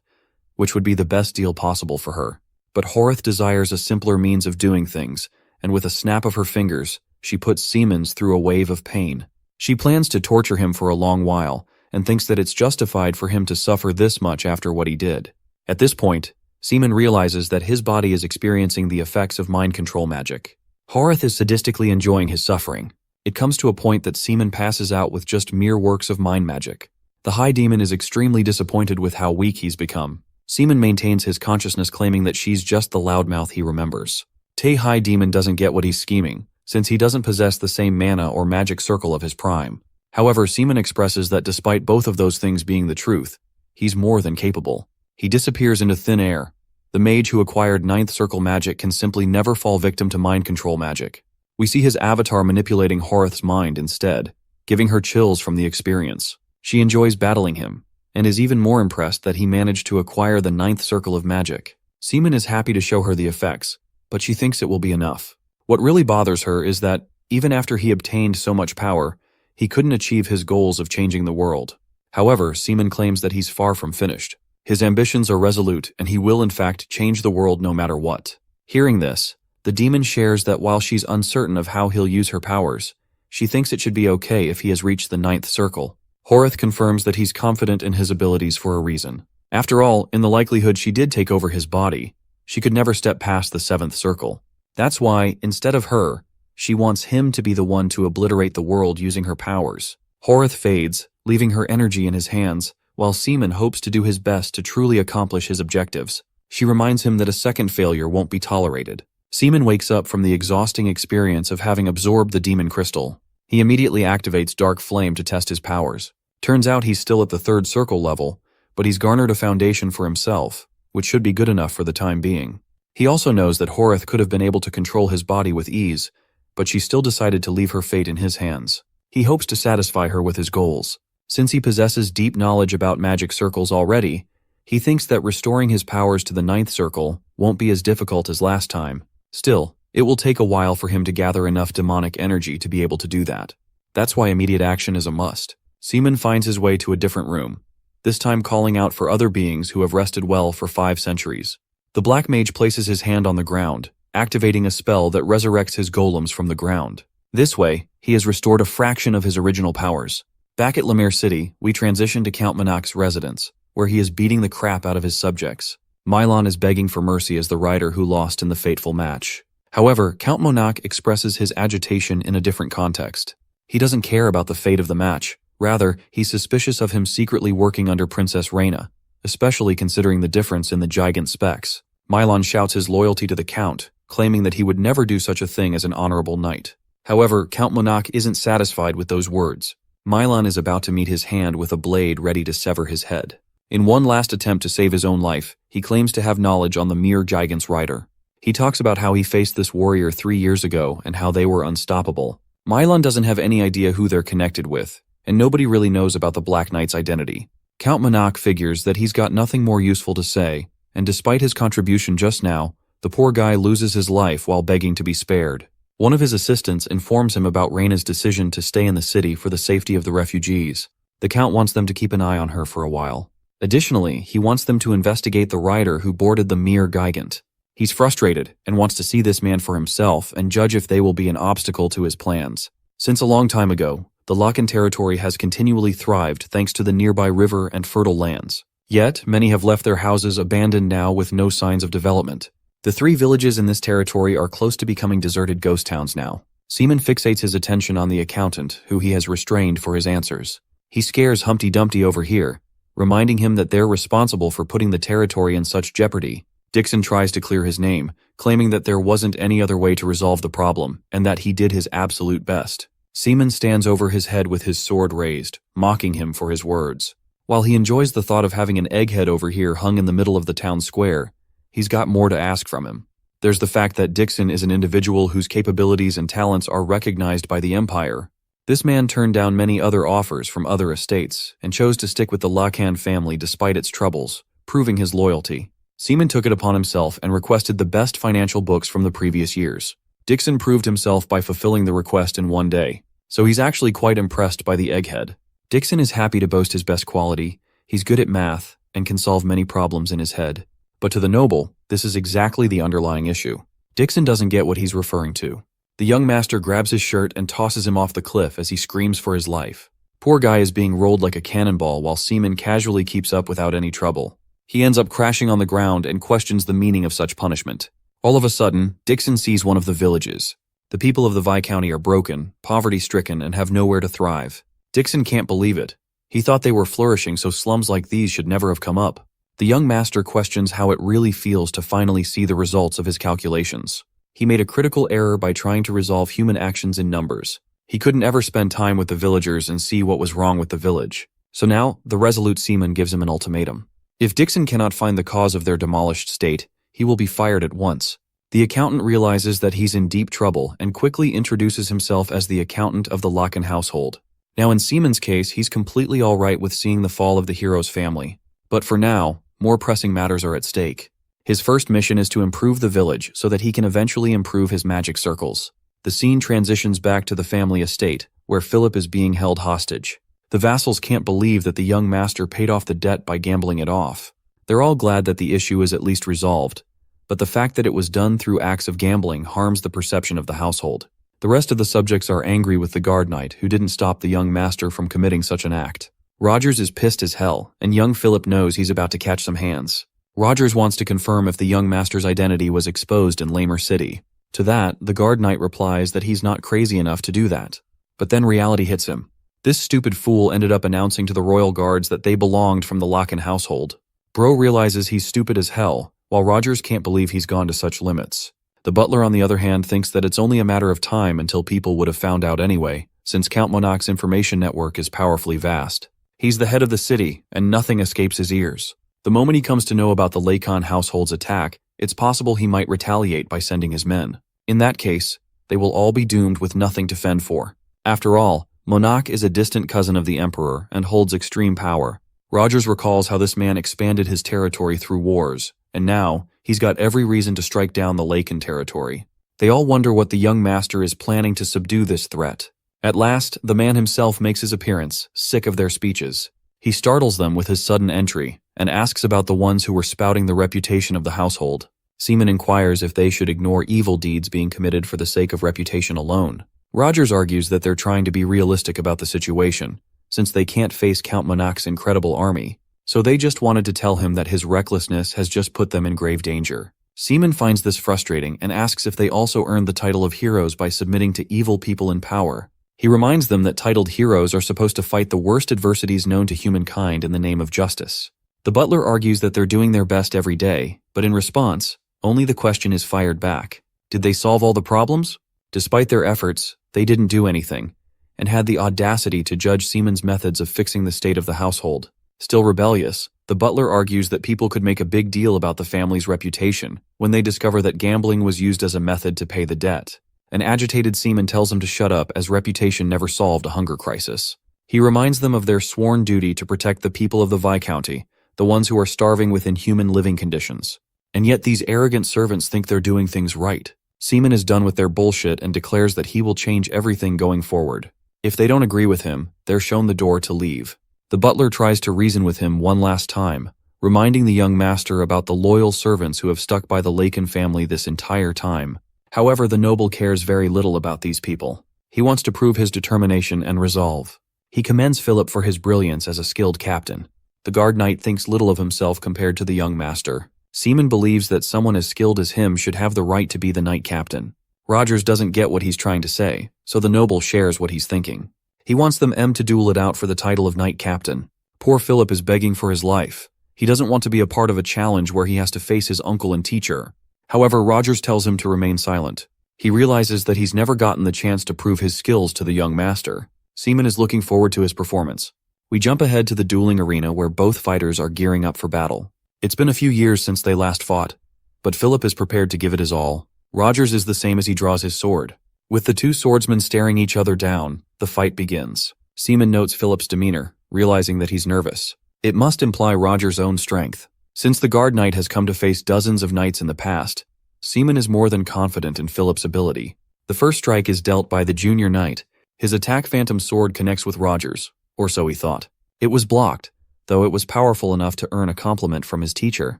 which would be the best deal possible for her. But Horath desires a simpler means of doing things, and with a snap of her fingers, she puts Seaman's through a wave of pain. She plans to torture him for a long while, and thinks that it's justified for him to suffer this much after what he did. At this point, Seaman realizes that his body is experiencing the effects of mind control magic. Horath is sadistically enjoying his suffering. It comes to a point that Seaman passes out with just mere works of mind magic. The high demon is extremely disappointed with how weak he's become. Seaman maintains his consciousness, claiming that she's just the loudmouth he remembers. High demon doesn't get what he's scheming, since he doesn't possess the same mana or magic circle of his prime. However, Seaman expresses that despite both of those things being the truth, he's more than capable. He disappears into thin air. The mage who acquired ninth circle magic can simply never fall victim to mind control magic. We see his avatar manipulating Horath's mind instead, giving her chills from the experience. She enjoys battling him, and is even more impressed that he managed to acquire the ninth circle of magic. Seaman is happy to show her the effects, but she thinks it will be enough. What really bothers her is that, even after he obtained so much power, he couldn't achieve his goals of changing the world. However, Seaman claims that he's far from finished. His ambitions are resolute, and he will in fact change the world no matter what. Hearing this, the demon shares that while she's uncertain of how he'll use her powers, she thinks it should be okay if he has reached the ninth circle. Horath confirms that he's confident in his abilities for a reason. After all, in the likelihood she did take over his body, she could never step past the seventh circle. That's why, instead of her, she wants him to be the one to obliterate the world using her powers. Horath fades, leaving her energy in his hands, while Seaman hopes to do his best to truly accomplish his objectives. She reminds him that a second failure won't be tolerated. Seaman wakes up from the exhausting experience of having absorbed the demon crystal. He immediately activates Dark Flame to test his powers. Turns out he's still at the third circle level, but he's garnered a foundation for himself, which should be good enough for the time being. He also knows that Horath could have been able to control his body with ease, but she still decided to leave her fate in his hands. He hopes to satisfy her with his goals. Since he possesses deep knowledge about magic circles already, he thinks that restoring his powers to the ninth circle won't be as difficult as last time. Still, it will take a while for him to gather enough demonic energy to be able to do that. That's why immediate action is a must. Seaman finds his way to a different room, this time calling out for other beings who have rested well for 5 centuries. The black mage places his hand on the ground, activating a spell that resurrects his golems from the ground. This way, he has restored a fraction of his original powers. Back at Lemire City, we transition to Count Monarch's residence, where he is beating the crap out of his subjects. Mylon is begging for mercy as the rider who lost in the fateful match. However, Count Monarch expresses his agitation in a different context. He doesn't care about the fate of the match. Rather, he's suspicious of him secretly working under Princess Reina, especially considering the difference in the gigant specs. Mylon shouts his loyalty to the Count, claiming that he would never do such a thing as an honorable knight. However, Count Monarch isn't satisfied with those words. Mylon is about to meet his hand with a blade ready to sever his head. In one last attempt to save his own life, he claims to have knowledge on the mere gigant's rider. He talks about how he faced this warrior 3 years ago and how they were unstoppable. Mylon doesn't have any idea who they're connected with, and nobody really knows about the Black Knight's identity. Count Monarch figures that he's got nothing more useful to say, and despite his contribution just now, the poor guy loses his life while begging to be spared. One of his assistants informs him about Reina's decision to stay in the city for the safety of the refugees. The Count wants them to keep an eye on her for a while. Additionally, he wants them to investigate the rider who boarded the mere gigant. He's frustrated and wants to see this man for himself and judge if they will be an obstacle to his plans. Since a long time ago, the Lochen territory has continually thrived thanks to the nearby river and fertile lands. Yet, many have left their houses abandoned now with no signs of development. The 3 villages in this territory are close to becoming deserted ghost towns now. Seaman fixates his attention on the accountant, who he has restrained for his answers. He scares Humpty Dumpty over here, reminding him that they're responsible for putting the territory in such jeopardy. Dixon tries to clear his name, claiming that there wasn't any other way to resolve the problem, and that he did his absolute best. Seaman stands over his head with his sword raised, mocking him for his words. While he enjoys the thought of having an egghead over here hung in the middle of the town square, he's got more to ask from him. There's the fact that Dixon is an individual whose capabilities and talents are recognized by the Empire. This man turned down many other offers from other estates and chose to stick with the Lacan family despite its troubles, proving his loyalty. Seaman took it upon himself and requested the best financial books from the previous years. Dixon proved himself by fulfilling the request in one day, so he's actually quite impressed by the egghead. Dixon is happy to boast his best quality. He's good at math and can solve many problems in his head. But to the noble, this is exactly the underlying issue. Dixon doesn't get what he's referring to. The young master grabs his shirt and tosses him off the cliff as he screams for his life. Poor guy is being rolled like a cannonball while Seaman casually keeps up without any trouble. He ends up crashing on the ground and questions the meaning of such punishment. All of a sudden, Dixon sees one of the villages. The people of the Viscounty are broken, poverty-stricken, and have nowhere to thrive. Dixon can't believe it. He thought they were flourishing, so slums like these should never have come up. The young master questions how it really feels to finally see the results of his calculations. He made a critical error by trying to resolve human actions in numbers. He couldn't ever spend time with the villagers and see what was wrong with the village. So now, the resolute seaman gives him an ultimatum. If Dixon cannot find the cause of their demolished state, he will be fired at once. The accountant realizes that he's in deep trouble and quickly introduces himself as the accountant of the Lacan household. Now in Seaman's case, he's completely alright with seeing the fall of the hero's family. But for now, more pressing matters are at stake. His first mission is to improve the village so that he can eventually improve his magic circles. The scene transitions back to the family estate, where Philip is being held hostage. The vassals can't believe that the young master paid off the debt by gambling it off. They're all glad that the issue is at least resolved, but the fact that it was done through acts of gambling harms the perception of the household. The rest of the subjects are angry with the guard knight who didn't stop the young master from committing such an act. Rogers is pissed as hell, and young Philip knows he's about to catch some hands. Rogers wants to confirm if the young master's identity was exposed in Lamer City. To that, the guard knight replies that he's not crazy enough to do that. But then reality hits him. This stupid fool ended up announcing to the royal guards that they belonged from the Lacan household. Bro realizes he's stupid as hell, while Rogers can't believe he's gone to such limits. The butler, on the other hand, thinks that it's only a matter of time until people would have found out anyway, since Count Monarch's information network is powerfully vast. He's the head of the city, and nothing escapes his ears. The moment he comes to know about the Lacan household's attack, it's possible he might retaliate by sending his men. In that case, they will all be doomed with nothing to fend for. After all, Monarch is a distant cousin of the Emperor and holds extreme power. Rogers recalls how this man expanded his territory through wars, and now, he's got every reason to strike down the Lacan territory. They all wonder what the young master is planning to subdue this threat. At last, the man himself makes his appearance, sick of their speeches. He startles them with his sudden entry, and asks about the ones who were spouting the reputation of the household. Seaman inquires if they should ignore evil deeds being committed for the sake of reputation alone. Rogers argues that they're trying to be realistic about the situation, since they can't face Count Monarch's incredible army. So they just wanted to tell him that his recklessness has just put them in grave danger. Seaman finds this frustrating and asks if they also earned the title of heroes by submitting to evil people in power. He reminds them that titled heroes are supposed to fight the worst adversities known to humankind in the name of justice. The butler argues that they're doing their best every day, but in response, only the question is fired back. Did they solve all the problems? Despite their efforts, they didn't do anything, and had the audacity to judge Seaman's methods of fixing the state of the household. Still rebellious, the butler argues that people could make a big deal about the family's reputation when they discover that gambling was used as a method to pay the debt. An agitated Seaman tells him to shut up as reputation never solved a hunger crisis. He reminds them of their sworn duty to protect the people of the Viscounty, the ones who are starving with inhuman living conditions. And yet these arrogant servants think they're doing things right. Seaman is done with their bullshit and declares that he will change everything going forward. If they don't agree with him, they're shown the door to leave. The butler tries to reason with him one last time, reminding the young master about the loyal servants who have stuck by the Lacan family this entire time. However, the noble cares very little about these people. He wants to prove his determination and resolve. He commends Philip for his brilliance as a skilled captain. The guard knight thinks little of himself compared to the young master. Seaman believes that someone as skilled as him should have the right to be the knight captain. Rogers doesn't get what he's trying to say, so the noble shares what he's thinking. He wants them to duel it out for the title of knight captain. Poor Philip is begging for his life. He doesn't want to be a part of a challenge where he has to face his uncle and teacher. However, Rogers tells him to remain silent. He realizes that he's never gotten the chance to prove his skills to the young master. Seaman is looking forward to his performance. We jump ahead to the dueling arena where both fighters are gearing up for battle. It's been a few years since they last fought, but Philip is prepared to give it his all. Rogers is the same as he draws his sword. With the two swordsmen staring each other down, the fight begins. Seaman notes Philip's demeanor, realizing that he's nervous. It must imply Rogers' own strength. Since the guard knight has come to face dozens of knights in the past, Seaman is more than confident in Philip's ability. The first strike is dealt by the junior knight. His attack phantom sword connects with Rogers, or so he thought. It was blocked, though it was powerful enough to earn a compliment from his teacher.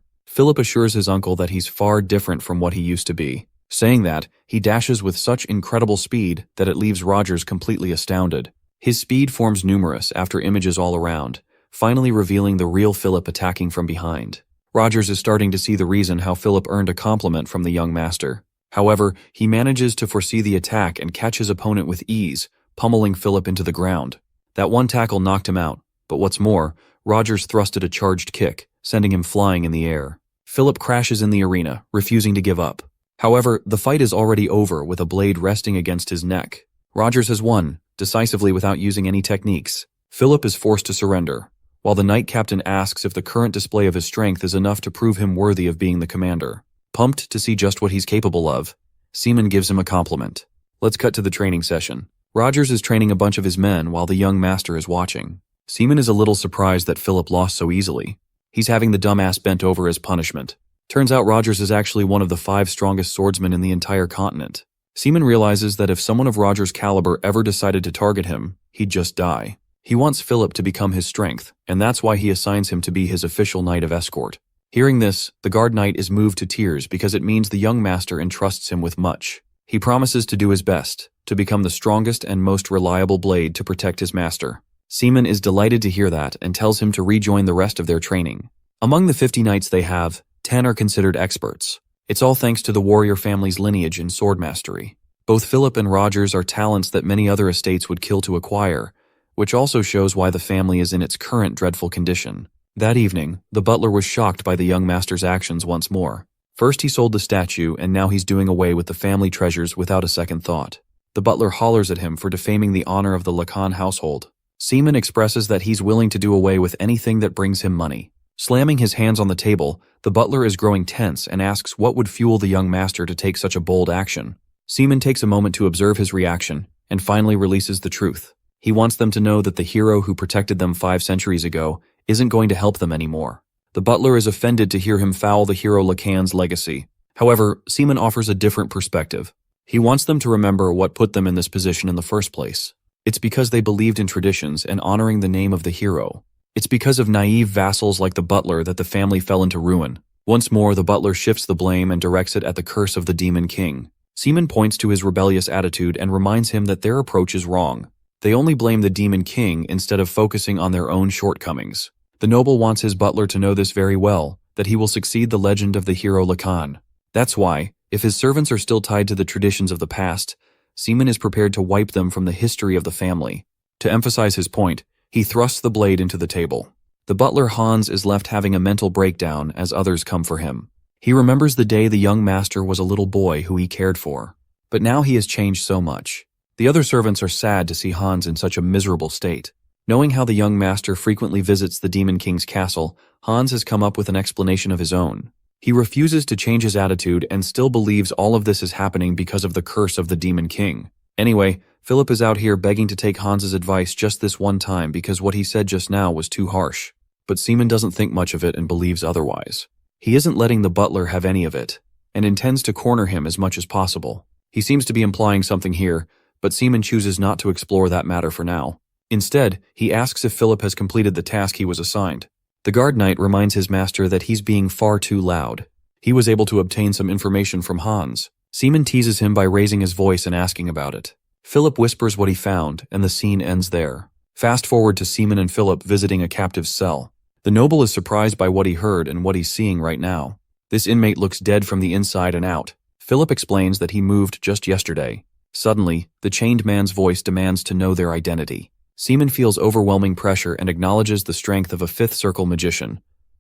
Philip assures his uncle that he's far different from what he used to be. Saying that, he dashes with such incredible speed that it leaves Rogers completely astounded. His speed forms numerous after images all around, finally revealing the real Philip attacking from behind. Rogers is starting to see the reason how Philip earned a compliment from the young master. However, he manages to foresee the attack and catch his opponent with ease, pummeling Philip into the ground. That one tackle knocked him out, but what's more, Rogers thrusted a charged kick, sending him flying in the air. Philip crashes in the arena, refusing to give up. However, the fight is already over with a blade resting against his neck. Rogers has won, decisively without using any techniques. Philip is forced to surrender, while the knight captain asks if the current display of his strength is enough to prove him worthy of being the commander. Pumped to see just what he's capable of, Seaman gives him a compliment. Let's cut to the training session. Rogers is training a bunch of his men while the young master is watching. Seaman is a little surprised that Philip lost so easily. He's having the dumbass bent over as punishment. Turns out Rogers is actually one of the 5 strongest swordsmen in the entire continent. Seaman realizes that if someone of Rogers' caliber ever decided to target him, he'd just die. He wants Philip to become his strength, and that's why he assigns him to be his official knight of escort. Hearing this, the guard knight is moved to tears because it means the young master entrusts him with much. He promises to do his best, to become the strongest and most reliable blade to protect his master. Seaman is delighted to hear that and tells him to rejoin the rest of their training. Among the 50 knights they have, 10 are considered experts. It's all thanks to the warrior family's lineage in sword mastery. Both Philip and Rogers are talents that many other estates would kill to acquire, which also shows why the family is in its current dreadful condition. That evening, the butler was shocked by the young master's actions once more. First he sold the statue, and now he's doing away with the family treasures without a second thought. The butler hollers at him for defaming the honor of the Lacan household. Seaman expresses that he's willing to do away with anything that brings him money. Slamming his hands on the table, the butler is growing tense and asks what would fuel the young master to take such a bold action. Seaman takes a moment to observe his reaction, and finally releases the truth. He wants them to know that the hero who protected them 5 centuries ago isn't going to help them anymore. The butler is offended to hear him foul the hero Lacan's legacy. However, Seaman offers a different perspective. He wants them to remember what put them in this position in the first place. It's because they believed in traditions and honoring the name of the hero. It's because of naive vassals like the butler that the family fell into ruin. Once more, the butler shifts the blame and directs it at the curse of the Demon King. Seaman points to his rebellious attitude and reminds him that their approach is wrong. They only blame the Demon King instead of focusing on their own shortcomings. The noble wants his butler to know this very well, that he will succeed the legend of the hero Lacan. That's why, if his servants are still tied to the traditions of the past, Seaman is prepared to wipe them from the history of the family. To emphasize his point, he thrusts the blade into the table. The butler Hans is left having a mental breakdown as others come for him. He remembers the day the young master was a little boy who he cared for. But now he has changed so much. The other servants are sad to see Hans in such a miserable state. Knowing how the young master frequently visits the Demon King's castle, Hans has come up with an explanation of his own. He refuses to change his attitude and still believes all of this is happening because of the curse of the Demon King. Anyway, Philip is out here begging to take Hans's advice just this one time because what he said just now was too harsh. But Seaman doesn't think much of it and believes otherwise. He isn't letting the butler have any of it, and intends to corner him as much as possible. He seems to be implying something here, but Seaman chooses not to explore that matter for now. Instead, he asks if Philip has completed the task he was assigned. The guard knight reminds his master that he's being far too loud. He was able to obtain some information from Hans. Seaman teases him by raising his voice and asking about it. Philip whispers what he found, and the scene ends there. Fast forward to Seaman and Philip visiting a captive's cell. The noble is surprised by what he heard and what he's seeing right now. This inmate looks dead from the inside and out. Philip explains that he moved just yesterday. Suddenly, the chained man's voice demands to know their identity. Seaman feels overwhelming pressure and acknowledges the strength of a fifth circle magician,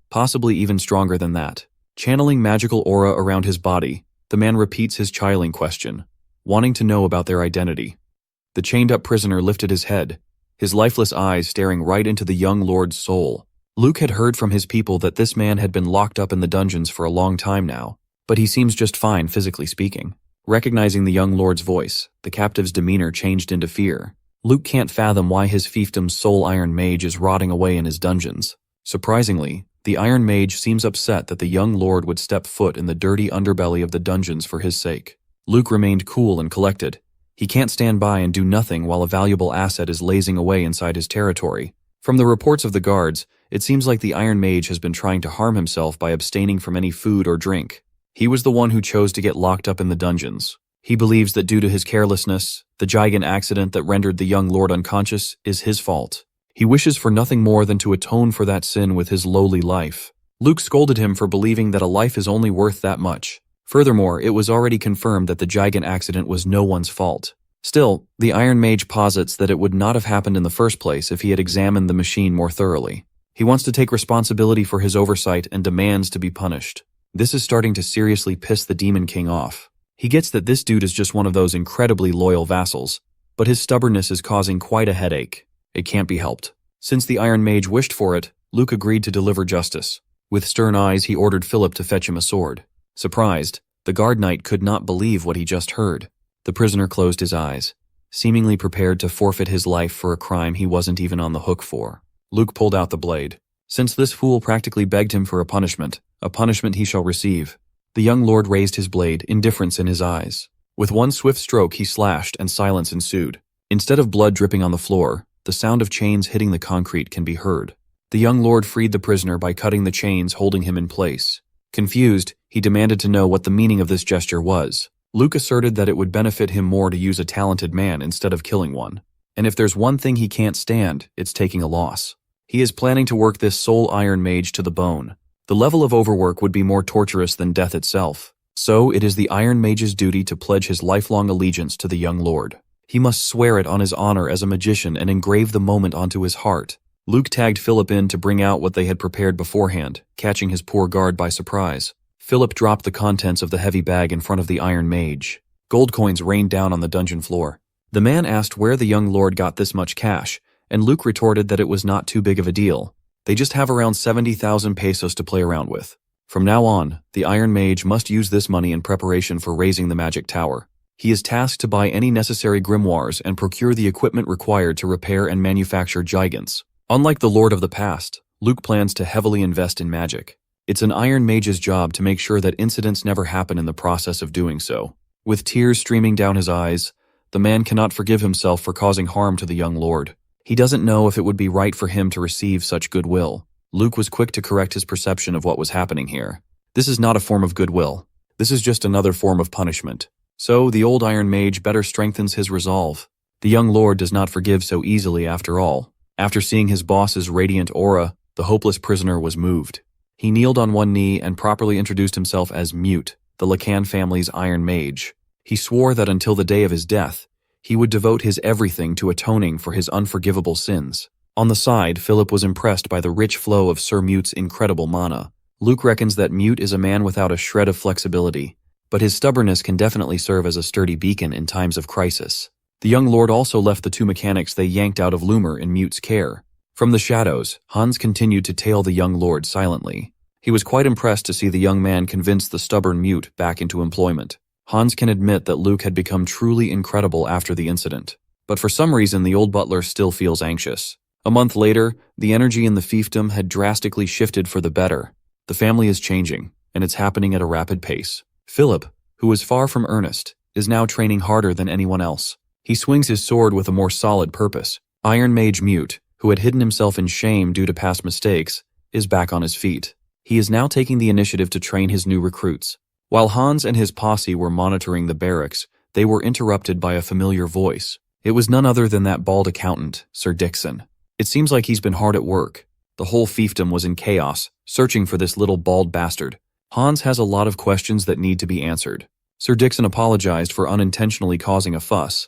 possibly even stronger than that. Channeling magical aura around his body, the man repeats his chilling question, wanting to know about their identity. The chained-up prisoner lifted his head, his lifeless eyes staring right into the young lord's soul. Luke had heard from his people that this man had been locked up in the dungeons for a long time now, but he seems just fine physically speaking. Recognizing the young lord's voice, the captive's demeanor changed into fear. Luke can't fathom why his fiefdom's sole Iron Mage is rotting away in his dungeons. Surprisingly, the Iron Mage seems upset that the young lord would step foot in the dirty underbelly of the dungeons for his sake. Luke remained cool and collected. He can't stand by and do nothing while a valuable asset is lazing away inside his territory. From the reports of the guards, it seems like the Iron Mage has been trying to harm himself by abstaining from any food or drink. He was the one who chose to get locked up in the dungeons. He believes that due to his carelessness, the gigant accident that rendered the young lord unconscious is his fault. He wishes for nothing more than to atone for that sin with his lowly life. Luke scolded him for believing that a life is only worth that much. Furthermore, it was already confirmed that the gigant accident was no one's fault. Still, the Iron Mage posits that it would not have happened in the first place if he had examined the machine more thoroughly. He wants to take responsibility for his oversight and demands to be punished. This is starting to seriously piss the Demon King off. He gets that this dude is just one of those incredibly loyal vassals, but his stubbornness is causing quite a headache. It can't be helped. Since the Iron Mage wished for it, Luke agreed to deliver justice. With stern eyes, he ordered Philip to fetch him a sword. Surprised, the guard knight could not believe what he just heard. The prisoner closed his eyes, seemingly prepared to forfeit his life for a crime he wasn't even on the hook for. Luke pulled out the blade. Since this fool practically begged him for a punishment he shall receive. The young lord raised his blade, indifference in his eyes. With one swift stroke he slashed and silence ensued. Instead of blood dripping on the floor, the sound of chains hitting the concrete can be heard. The young lord freed the prisoner by cutting the chains holding him in place. Confused, he demanded to know what the meaning of this gesture was. Luke asserted that it would benefit him more to use a talented man instead of killing one. And if there's one thing he can't stand, it's taking a loss. He is planning to work this sole Iron Mage to the bone. The level of overwork would be more torturous than death itself. So it is the Iron Mage's duty to pledge his lifelong allegiance to the young lord. He must swear it on his honor as a magician and engrave the moment onto his heart. Luke tagged Philip in to bring out what they had prepared beforehand, catching his poor guard by surprise. Philip dropped the contents of the heavy bag in front of the Iron Mage. Gold coins rained down on the dungeon floor. The man asked where the young lord got this much cash, and Luke retorted that it was not too big of a deal. They just have around 70,000 pesos to play around with. From now on, the Iron Mage must use this money in preparation for raising the magic tower. He is tasked to buy any necessary grimoires and procure the equipment required to repair and manufacture giants. Unlike the Lord of the Past, Luke plans to heavily invest in magic. It's an Iron Mage's job to make sure that incidents never happen in the process of doing so. With tears streaming down his eyes, the man cannot forgive himself for causing harm to the young lord. He doesn't know if it would be right for him to receive such goodwill. Luke was quick to correct his perception of what was happening here. This is not a form of goodwill. This is just another form of punishment. So the old Iron Mage better strengthens his resolve. The young lord does not forgive so easily after all. After seeing his boss's radiant aura, the hopeless prisoner was moved. He kneeled on one knee and properly introduced himself as Mute, the Lacan family's Iron Mage. He swore that until the day of his death, he would devote his everything to atoning for his unforgivable sins. On the side, Philip was impressed by the rich flow of Sir Mute's incredible mana. Luke reckons that Mute is a man without a shred of flexibility, but his stubbornness can definitely serve as a sturdy beacon in times of crisis. The young lord also left the two mechanics they yanked out of Loomer in Mute's care. From the shadows, Hans continued to tail the young lord silently. He was quite impressed to see the young man convince the stubborn Mute back into employment. Hans can admit that Luke had become truly incredible after the incident. But for some reason, the old butler still feels anxious. A month later, the energy in the fiefdom had drastically shifted for the better. The family is changing, and it's happening at a rapid pace. Philip, who was far from earnest, is now training harder than anyone else. He swings his sword with a more solid purpose. Iron Mage Mute, who had hidden himself in shame due to past mistakes, is back on his feet. He is now taking the initiative to train his new recruits. While Hans and his posse were monitoring the barracks, they were interrupted by a familiar voice. It was none other than that bald accountant, Sir Dixon. It seems like he's been hard at work. The whole fiefdom was in chaos, searching for this little bald bastard. Hans has a lot of questions that need to be answered. Sir Dixon apologized for unintentionally causing a fuss,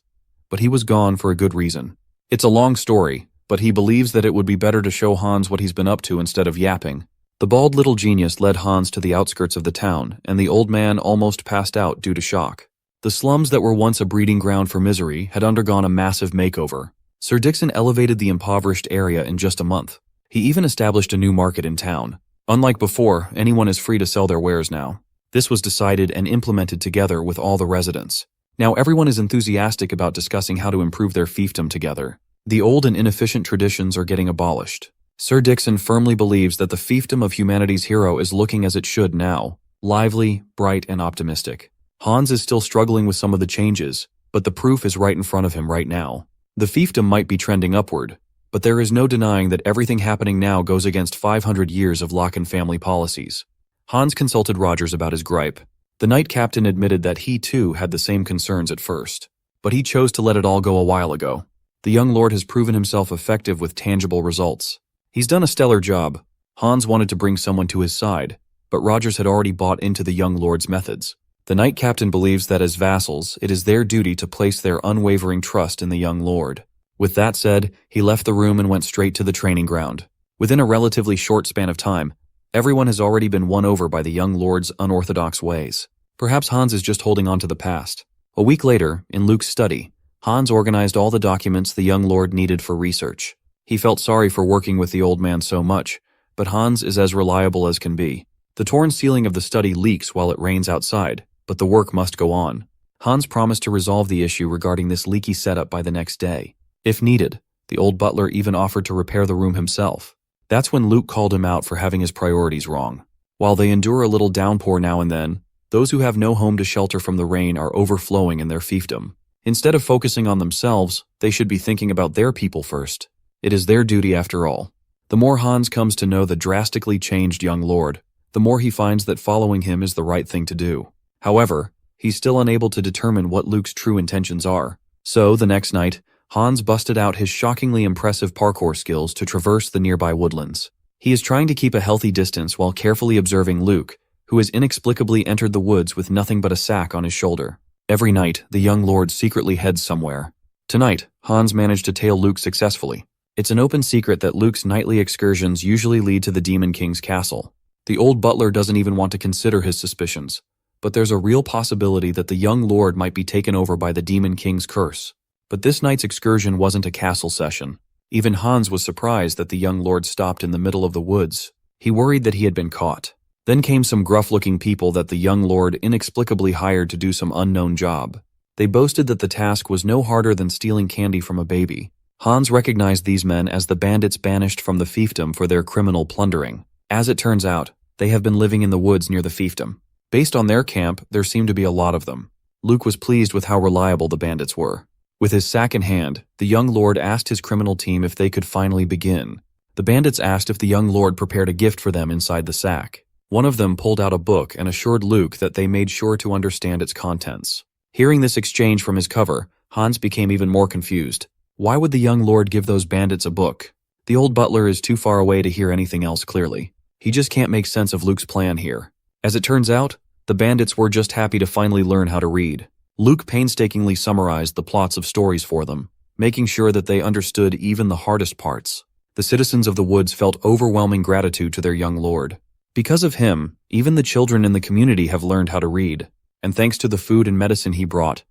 but he was gone for a good reason. It's a long story, but he believes that it would be better to show Hans what he's been up to instead of yapping. The bald little genius led Hans to the outskirts of the town, and the old man almost passed out due to shock. The slums that were once a breeding ground for misery had undergone a massive makeover. Sir Dixon elevated the impoverished area in just a month. He even established a new market in town. Unlike before, anyone is free to sell their wares now. This was decided and implemented together with all the residents. Now everyone is enthusiastic about discussing how to improve their fiefdom together. The old and inefficient traditions are getting abolished. Sir Dixon firmly believes that the fiefdom of humanity's hero is looking as it should now, lively, bright, and optimistic. Hans is still struggling with some of the changes, but the proof is right in front of him right now. The fiefdom might be trending upward, but there is no denying that everything happening now goes against 500 years of Locke and family policies. Hans consulted Rogers about his gripe. The knight captain admitted that he too had the same concerns at first, but he chose to let it all go a while ago. The young lord has proven himself effective with tangible results. He's done a stellar job. Hans wanted to bring someone to his side, but Rogers had already bought into the young lord's methods. The knight captain believes that as vassals, it is their duty to place their unwavering trust in the young lord. With that said, he left the room and went straight to the training ground. Within a relatively short span of time, everyone has already been won over by the young lord's unorthodox ways. Perhaps Hans is just holding on to the past. A week later, in Luke's study, Hans organized all the documents the young lord needed for research. He felt sorry for working with the old man so much, but Hans is as reliable as can be. The torn ceiling of the study leaks while it rains outside, but the work must go on. Hans promised to resolve the issue regarding this leaky setup by the next day. If needed, the old butler even offered to repair the room himself. That's when Luke called him out for having his priorities wrong. While they endure a little downpour now and then, those who have no home to shelter from the rain are overflowing in their fiefdom. Instead of focusing on themselves, they should be thinking about their people first. It is their duty after all. The more Hans comes to know the drastically changed young lord, the more he finds that following him is the right thing to do. However, he's still unable to determine what Luke's true intentions are. So, the next night, Hans busted out his shockingly impressive parkour skills to traverse the nearby woodlands. He is trying to keep a healthy distance while carefully observing Luke, who has inexplicably entered the woods with nothing but a sack on his shoulder. Every night, the young lord secretly heads somewhere. Tonight, Hans managed to tail Luke successfully. It's an open secret that Luke's nightly excursions usually lead to the Demon King's castle. The old butler doesn't even want to consider his suspicions, but there's a real possibility that the young lord might be taken over by the Demon King's curse. But this night's excursion wasn't a castle session. Even Hans was surprised that the young lord stopped in the middle of the woods. He worried that he had been caught. Then came some gruff-looking people that the young lord inexplicably hired to do some unknown job. They boasted that the task was no harder than stealing candy from a baby. Hans recognized these men as the bandits banished from the fiefdom for their criminal plundering. As it turns out, they have been living in the woods near the fiefdom. Based on their camp, there seemed to be a lot of them. Luke was pleased with how reliable the bandits were. With his sack in hand, the young lord asked his criminal team if they could finally begin. The bandits asked if the young lord prepared a gift for them inside the sack. One of them pulled out a book and assured Luke that they made sure to understand its contents. Hearing this exchange from his cover, Hans became even more confused. Why would the young lord give those bandits a book? The old butler is too far away to hear anything else clearly. He just can't make sense of Luke's plan here. As it turns out, the bandits were just happy to finally learn how to read. Luke painstakingly summarized the plots of stories for them, making sure that they understood even the hardest parts. The citizens of the woods felt overwhelming gratitude to their young lord. Because of him, even the children in the community have learned how to read, and thanks to the food and medicine he brought,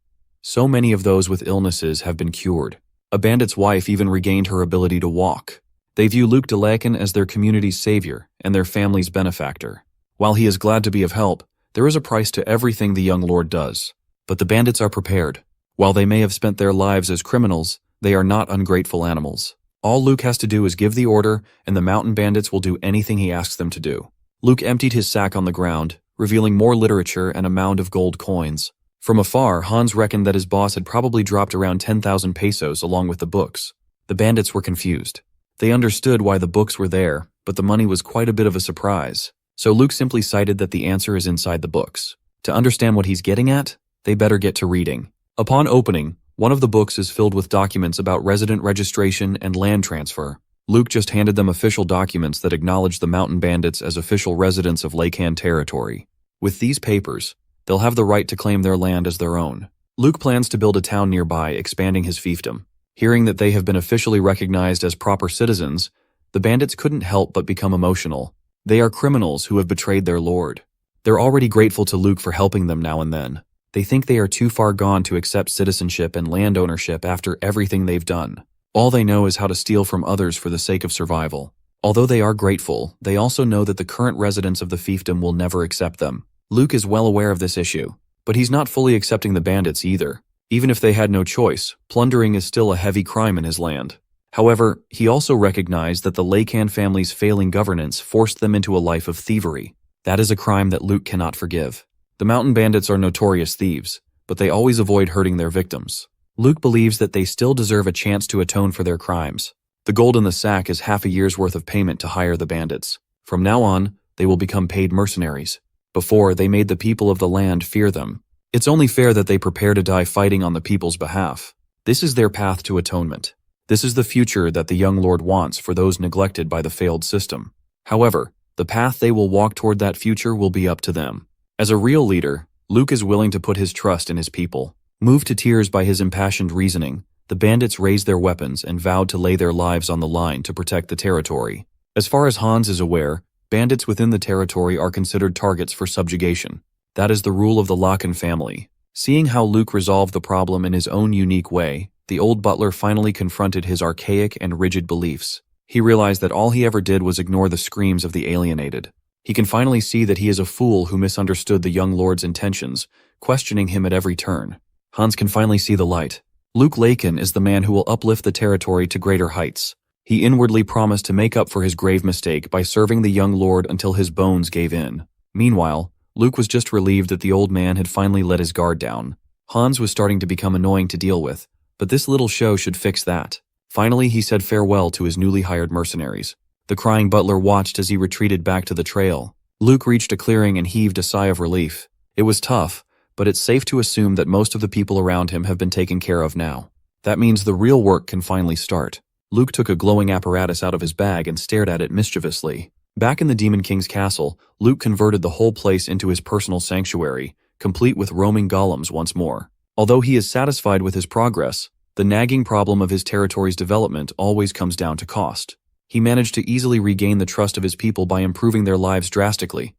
so many of those with illnesses have been cured. A bandit's wife even regained her ability to walk. They view Luke de Laeken as their community's savior and their family's benefactor. While he is glad to be of help, there is a price to everything the young lord does. But the bandits are prepared. While they may have spent their lives as criminals, they are not ungrateful animals. All Luke has to do is give the order, and the mountain bandits will do anything he asks them to do. Luke emptied his sack on the ground, revealing more literature and a mound of gold coins. From afar, Hans reckoned that his boss had probably dropped around 10,000 pesos along with the books. The bandits were confused. They understood why the books were there, but the money was quite a bit of a surprise. So Luke simply cited that the answer is inside the books. To understand what he's getting at, they better get to reading. Upon opening, one of the books is filled with documents about resident registration and land transfer. Luke just handed them official documents that acknowledge the mountain bandits as official residents of Lake Han territory. With these papers, they'll have the right to claim their land as their own. Luke plans to build a town nearby, expanding his fiefdom. Hearing that they have been officially recognized as proper citizens, the bandits couldn't help but become emotional. They are criminals who have betrayed their lord. They're already grateful to Luke for helping them now and then. They think they are too far gone to accept citizenship and land ownership after everything they've done. All they know is how to steal from others for the sake of survival. Although they are grateful, they also know that the current residents of the fiefdom will never accept them. Luke is well aware of this issue, but he's not fully accepting the bandits either. Even if they had no choice, plundering is still a heavy crime in his land. However, he also recognized that the Lake Han family's failing governance forced them into a life of thievery. That is a crime that Luke cannot forgive. The mountain bandits are notorious thieves, but they always avoid hurting their victims. Luke believes that they still deserve a chance to atone for their crimes. The gold in the sack is half a year's worth of payment to hire the bandits. From now on, they will become paid mercenaries. Before, they made the people of the land fear them. It's only fair that they prepare to die fighting on the people's behalf. This is their path to atonement. This is the future that the young lord wants for those neglected by the failed system. However, the path they will walk toward that future will be up to them. As a real leader, Luke is willing to put his trust in his people. Moved to tears by his impassioned reasoning, the bandits raised their weapons and vowed to lay their lives on the line to protect the territory. As far as Hans is aware, bandits within the territory are considered targets for subjugation. That is the rule of the Lacan family. Seeing how Luke resolved the problem in his own unique way, the old butler finally confronted his archaic and rigid beliefs. He realized that all he ever did was ignore the screams of the alienated. He can finally see that he is a fool who misunderstood the young lord's intentions, questioning him at every turn. Hans can finally see the light. Luke Lacan is the man who will uplift the territory to greater heights. He inwardly promised to make up for his grave mistake by serving the young lord until his bones gave in. Meanwhile, Luke was just relieved that the old man had finally let his guard down. Hans was starting to become annoying to deal with, but this little show should fix that. Finally, he said farewell to his newly hired mercenaries. The crying butler watched as he retreated back to the trail. Luke reached a clearing and heaved a sigh of relief. It was tough, but it's safe to assume that most of the people around him have been taken care of now. That means the real work can finally start. Luke took a glowing apparatus out of his bag and stared at it mischievously. Back in the Demon King's castle, Luke converted the whole place into his personal sanctuary, complete with roaming golems once more. Although he is satisfied with his progress, the nagging problem of his territory's development always comes down to cost. He managed to easily regain the trust of his people by improving their lives drastically,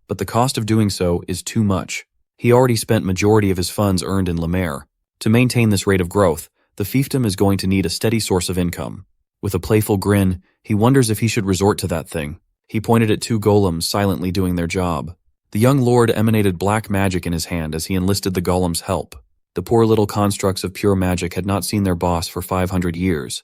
but the cost of doing so is too much. He already spent majority of his funds earned in Lemaire. To maintain this rate of growth, the fiefdom is going to need a steady source of income. With a playful grin, he wonders if he should resort to that thing. He pointed at two golems silently doing their job. The young lord emanated black magic in his hand as he enlisted the golems' help. The poor little constructs of pure magic had not seen their boss for 500 years,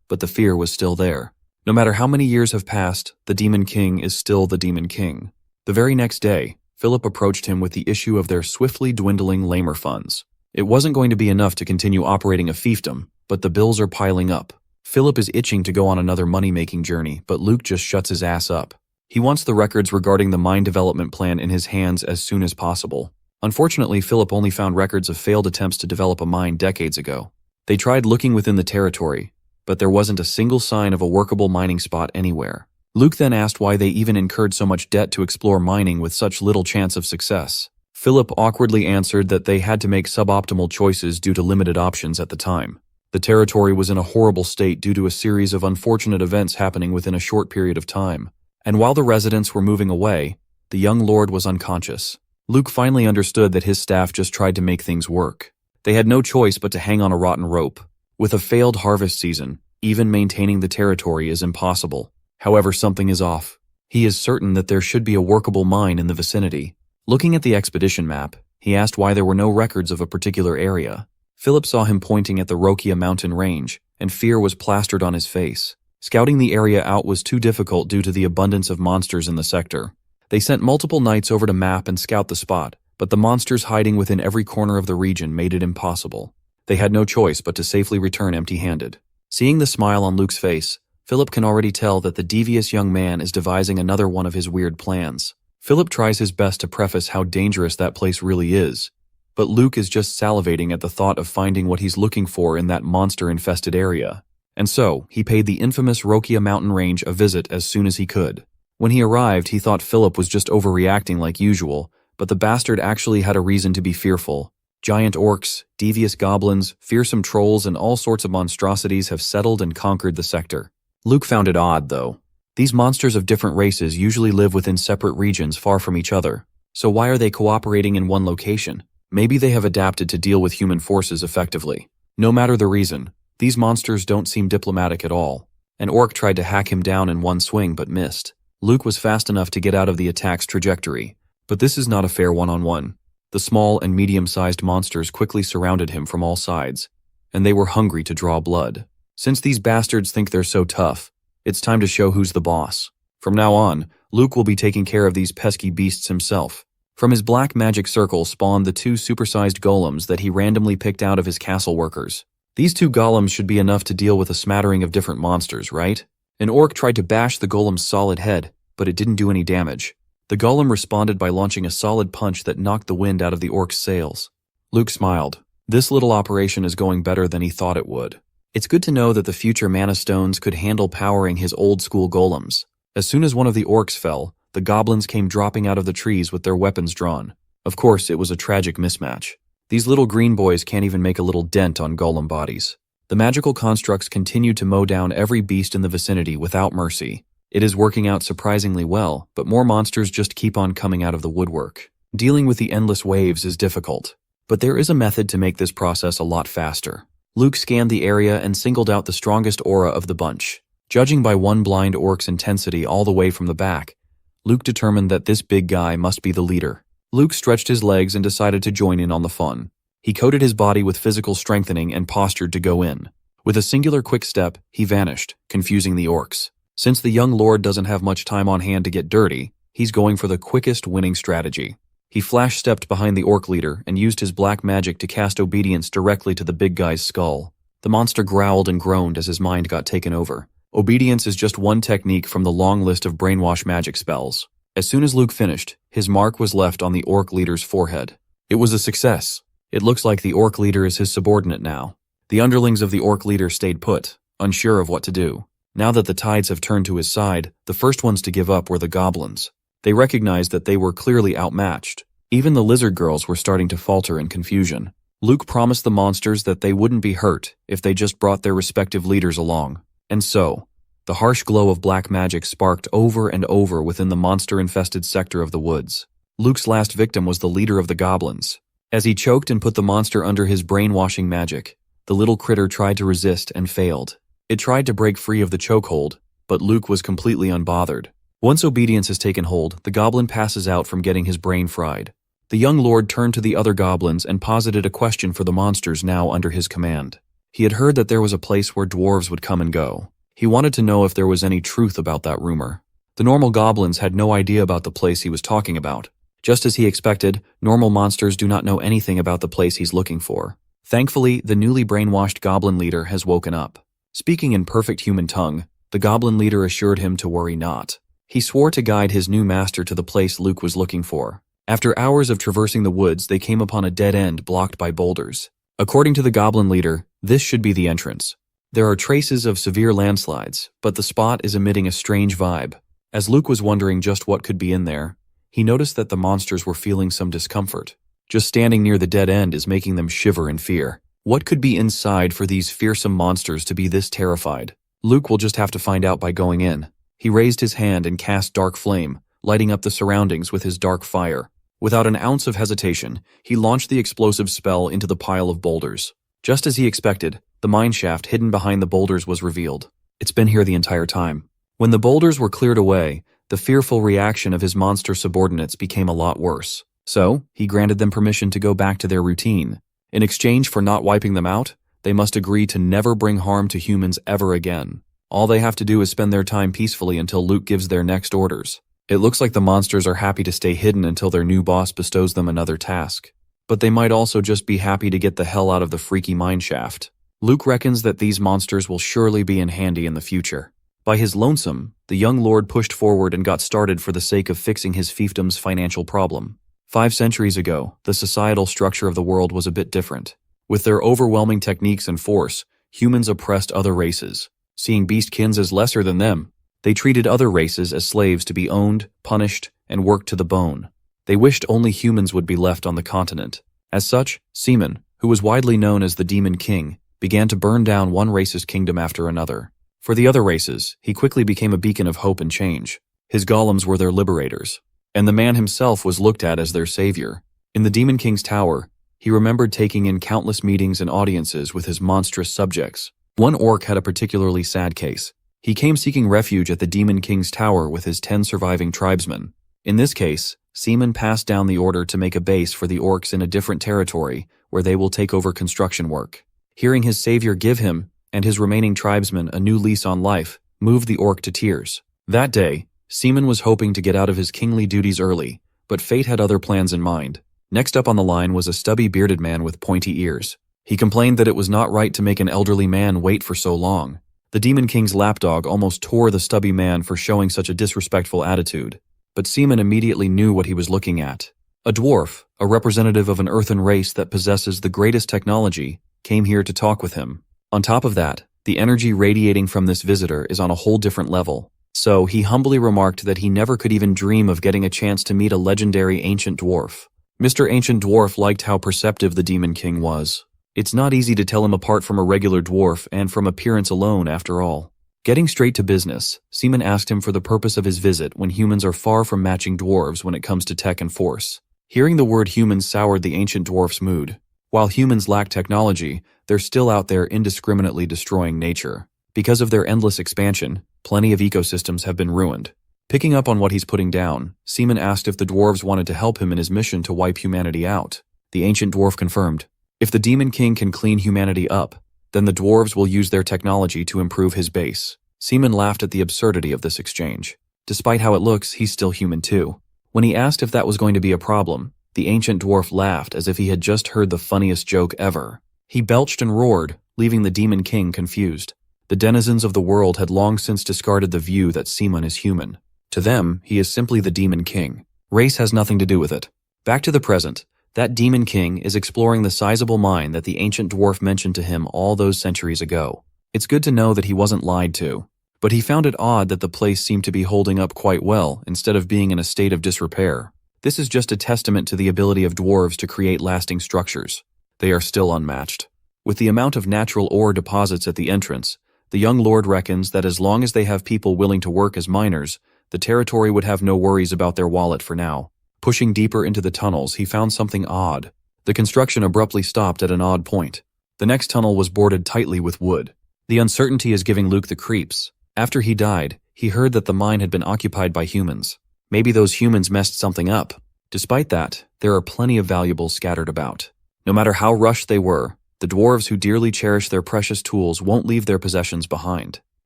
but the fear was still there. No matter how many years have passed, the Demon King is still the Demon King. The very next day, Philip approached him with the issue of their swiftly dwindling lamer funds. It wasn't going to be enough to continue operating a fiefdom, but the bills are piling up. Philip is itching to go on another money-making journey, but Luke just shuts his ass up. He wants the records regarding the mine development plan in his hands as soon as possible. Unfortunately, Philip only found records of failed attempts to develop a mine decades ago. They tried looking within the territory, but there wasn't a single sign of a workable mining spot anywhere. Luke then asked why they even incurred so much debt to explore mining with such little chance of success. Philip awkwardly answered that they had to make suboptimal choices due to limited options at the time. The territory was in a horrible state due to a series of unfortunate events happening within a short period of time. And while the residents were moving away, the young lord was unconscious. Luke finally understood that his staff just tried to make things work. They had no choice but to hang on a rotten rope. With a failed harvest season, even maintaining the territory is impossible. However, something is off. He is certain that there should be a workable mine in the vicinity. Looking at the expedition map, he asked why there were no records of a particular area. Philip saw him pointing at the Rokia mountain range, and fear was plastered on his face. Scouting the area out was too difficult due to the abundance of monsters in the sector. They sent multiple knights over to map and scout the spot, but the monsters hiding within every corner of the region made it impossible. They had no choice but to safely return empty-handed. Seeing the smile on Luke's face, Philip can already tell that the devious young man is devising another one of his weird plans. Philip tries his best to preface how dangerous that place really is, but Luke is just salivating at the thought of finding what he's looking for in that monster-infested area. And so, he paid the infamous Rokia mountain range a visit as soon as he could. When he arrived, he thought Philip was just overreacting like usual, but the bastard actually had a reason to be fearful. Giant orcs, devious goblins, fearsome trolls, and all sorts of monstrosities have settled and conquered the sector. Luke found it odd, though. These monsters of different races usually live within separate regions far from each other. So why are they cooperating in one location? Maybe they have adapted to deal with human forces effectively. No matter the reason, these monsters don't seem diplomatic at all. An orc tried to hack him down in one swing but missed. Luke was fast enough to get out of the attack's trajectory. But this is not a fair one-on-one. The small and medium-sized monsters quickly surrounded him from all sides, and they were hungry to draw blood. Since these bastards think they're so tough, it's time to show who's the boss. From now on, Luke will be taking care of these pesky beasts himself. From his black magic circle spawned the 2 supersized golems that he randomly picked out of his castle workers. These 2 golems should be enough to deal with a smattering of different monsters, right? An orc tried to bash the golem's solid head, but it didn't do any damage. The golem responded by launching a solid punch that knocked the wind out of the orc's sails. Luke smiled. This little operation is going better than he thought it would. It's good to know that the future mana stones could handle powering his old-school golems. As soon as one of the orcs fell, the goblins came dropping out of the trees with their weapons drawn. Of course, it was a tragic mismatch. These little green boys can't even make a little dent on golem bodies. The magical constructs continue to mow down every beast in the vicinity without mercy. It is working out surprisingly well, but more monsters just keep on coming out of the woodwork. Dealing with the endless waves is difficult, but there is a method to make this process a lot faster. Luke scanned the area and singled out the strongest aura of the bunch. Judging by one blind orc's intensity all the way from the back, Luke determined that this big guy must be the leader. Luke stretched his legs and decided to join in on the fun. He coated his body with physical strengthening and postured to go in. With a singular quick step, he vanished, confusing the orcs. Since the young lord doesn't have much time on hand to get dirty, he's going for the quickest winning strategy. He flash-stepped behind the orc leader and used his black magic to cast obedience directly to the big guy's skull. The monster growled and groaned as his mind got taken over. Obedience is just one technique from the long list of brainwash magic spells. As soon as Luke finished, his mark was left on the orc leader's forehead. It was a success. It looks like the orc leader is his subordinate now. The underlings of the orc leader stayed put, unsure of what to do. Now that the tides have turned to his side, the first ones to give up were the goblins. They recognized that they were clearly outmatched. Even the lizard girls were starting to falter in confusion. Luke promised the monsters that they wouldn't be hurt if they just brought their respective leaders along. And so, the harsh glow of black magic sparked over and over within the monster-infested sector of the woods. Luke's last victim was the leader of the goblins. As he choked and put the monster under his brainwashing magic, the little critter tried to resist and failed. It tried to break free of the chokehold, but Luke was completely unbothered. Once obedience has taken hold, the goblin passes out from getting his brain fried. The young lord turned to the other goblins and posited a question for the monsters now under his command. He had heard that there was a place where dwarves would come and go. He wanted to know if there was any truth about that rumor. The normal goblins had no idea about the place he was talking about. Just as he expected, normal monsters do not know anything about the place he's looking for. Thankfully, the newly brainwashed goblin leader has woken up. Speaking in perfect human tongue, the goblin leader assured him to worry not. He swore to guide his new master to the place Luke was looking for. After hours of traversing the woods, they came upon a dead end blocked by boulders. According to the goblin leader, this should be the entrance. There are traces of severe landslides, but the spot is emitting a strange vibe. As Luke was wondering just what could be in there, he noticed that the monsters were feeling some discomfort. Just standing near the dead end is making them shiver in fear. What could be inside for these fearsome monsters to be this terrified? Luke will just have to find out by going in. He raised his hand and cast Dark Flame, lighting up the surroundings with his dark fire. Without an ounce of hesitation, he launched the explosive spell into the pile of boulders. Just as he expected, the mineshaft hidden behind the boulders was revealed. It's been here the entire time. When the boulders were cleared away, the fearful reaction of his monster subordinates became a lot worse. So, he granted them permission to go back to their routine. In exchange for not wiping them out, they must agree to never bring harm to humans ever again. All they have to do is spend their time peacefully until Luke gives their next orders. It looks like the monsters are happy to stay hidden until their new boss bestows them another task. But they might also just be happy to get the hell out of the freaky mineshaft. Luke reckons that these monsters will surely be in handy in the future. By his lonesome, the young lord pushed forward and got started for the sake of fixing his fiefdom's financial problem. 5 centuries ago, the societal structure of the world was a bit different. With their overwhelming techniques and force, humans oppressed other races. Seeing beastkins as lesser than them, they treated other races as slaves to be owned, punished, and worked to the bone. They wished only humans would be left on the continent. As such, Seaman, who was widely known as the Demon King, began to burn down one race's kingdom after another. For the other races, he quickly became a beacon of hope and change. His golems were their liberators, and the man himself was looked at as their savior. In the Demon King's tower, he remembered taking in countless meetings and audiences with his monstrous subjects. One orc had a particularly sad case. He came seeking refuge at the Demon King's tower with his 10 surviving tribesmen. In this case, Seaman passed down the order to make a base for the orcs in a different territory where they will take over construction work. Hearing his savior give him and his remaining tribesmen a new lease on life moved the orc to tears. That day, Seaman was hoping to get out of his kingly duties early, but fate had other plans in mind. Next up on the line was a stubby bearded man with pointy ears. He complained that it was not right to make an elderly man wait for so long. The Demon King's lapdog almost tore the stubby man for showing such a disrespectful attitude, but Seaman immediately knew what he was looking at. A dwarf, a representative of an earthen race that possesses the greatest technology, came here to talk with him. On top of that, the energy radiating from this visitor is on a whole different level. So he humbly remarked that he never could even dream of getting a chance to meet a legendary ancient dwarf. Mr. Ancient Dwarf liked how perceptive the Demon King was. It's not easy to tell him apart from a regular dwarf and from appearance alone, after all. Getting straight to business, Seaman asked him for the purpose of his visit when humans are far from matching dwarves when it comes to tech and force. Hearing the word humans soured the ancient dwarf's mood. While humans lack technology, they're still out there indiscriminately destroying nature. Because of their endless expansion, plenty of ecosystems have been ruined. Picking up on what he's putting down, Seaman asked if the dwarves wanted to help him in his mission to wipe humanity out. The ancient dwarf confirmed. If the Demon King can clean humanity up, then the dwarves will use their technology to improve his base. Seaman laughed at the absurdity of this exchange. Despite how it looks, he's still human too. When he asked if that was going to be a problem, the ancient dwarf laughed as if he had just heard the funniest joke ever. He belched and roared, leaving the Demon King confused. The denizens of the world had long since discarded the view that Seaman is human. To them, he is simply the Demon King. Race has nothing to do with it. Back to the present, that Demon King is exploring the sizable mine that the ancient dwarf mentioned to him all those centuries ago. It's good to know that he wasn't lied to, but he found it odd that the place seemed to be holding up quite well instead of being in a state of disrepair. This is just a testament to the ability of dwarves to create lasting structures. They are still unmatched. With the amount of natural ore deposits at the entrance, the young lord reckons that as long as they have people willing to work as miners, the territory would have no worries about their wallet for now. Pushing deeper into the tunnels, he found something odd. The construction abruptly stopped at an odd point. The next tunnel was boarded tightly with wood. The uncertainty is giving Luke the creeps. After he died, he heard that the mine had been occupied by humans. Maybe those humans messed something up. Despite that, there are plenty of valuables scattered about. No matter how rushed they were, the dwarves who dearly cherish their precious tools won't leave their possessions behind.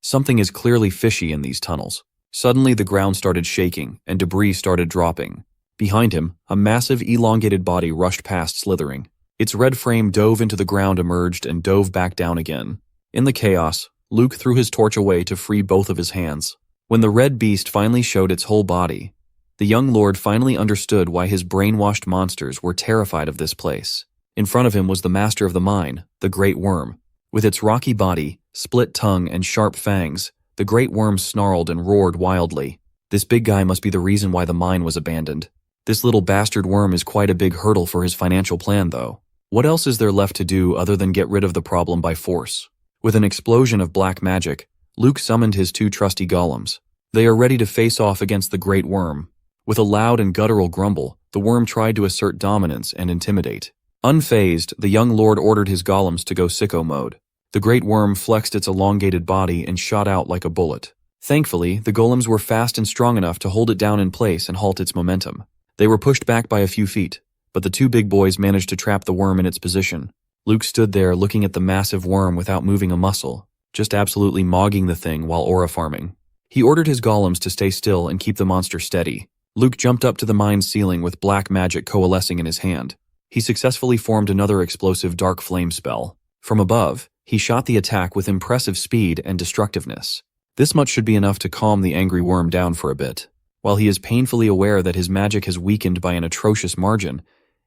Something is clearly fishy in these tunnels. Suddenly the ground started shaking, and debris started dropping. Behind him, a massive elongated body rushed past slithering. Its red frame dove into the ground, emerged, and dove back down again. In the chaos, Luke threw his torch away to free both of his hands. When the red beast finally showed its whole body, the young lord finally understood why his brainwashed monsters were terrified of this place. In front of him was the master of the mine, the Great Worm. With its rocky body, split tongue, and sharp fangs, the Great Worm snarled and roared wildly. This big guy must be the reason why the mine was abandoned. This little bastard worm is quite a big hurdle for his financial plan, though. What else is there left to do other than get rid of the problem by force? With an explosion of black magic, Luke summoned his 2 trusty golems. They are ready to face off against the Great Worm. With a loud and guttural grumble, the worm tried to assert dominance and intimidate. Unfazed, the young lord ordered his golems to go sicko mode. The Great Worm flexed its elongated body and shot out like a bullet. Thankfully, the golems were fast and strong enough to hold it down in place and halt its momentum. They were pushed back by a few feet, but the 2 big boys managed to trap the worm in its position. Luke stood there looking at the massive worm without moving a muscle, just absolutely mogging the thing while aura farming. He ordered his golems to stay still and keep the monster steady. Luke jumped up to the mine's ceiling with black magic coalescing in his hand. He successfully formed another explosive dark flame spell. From above, he shot the attack with impressive speed and destructiveness. This much should be enough to calm the angry worm down for a bit. While he is painfully aware that his magic has weakened by an atrocious margin,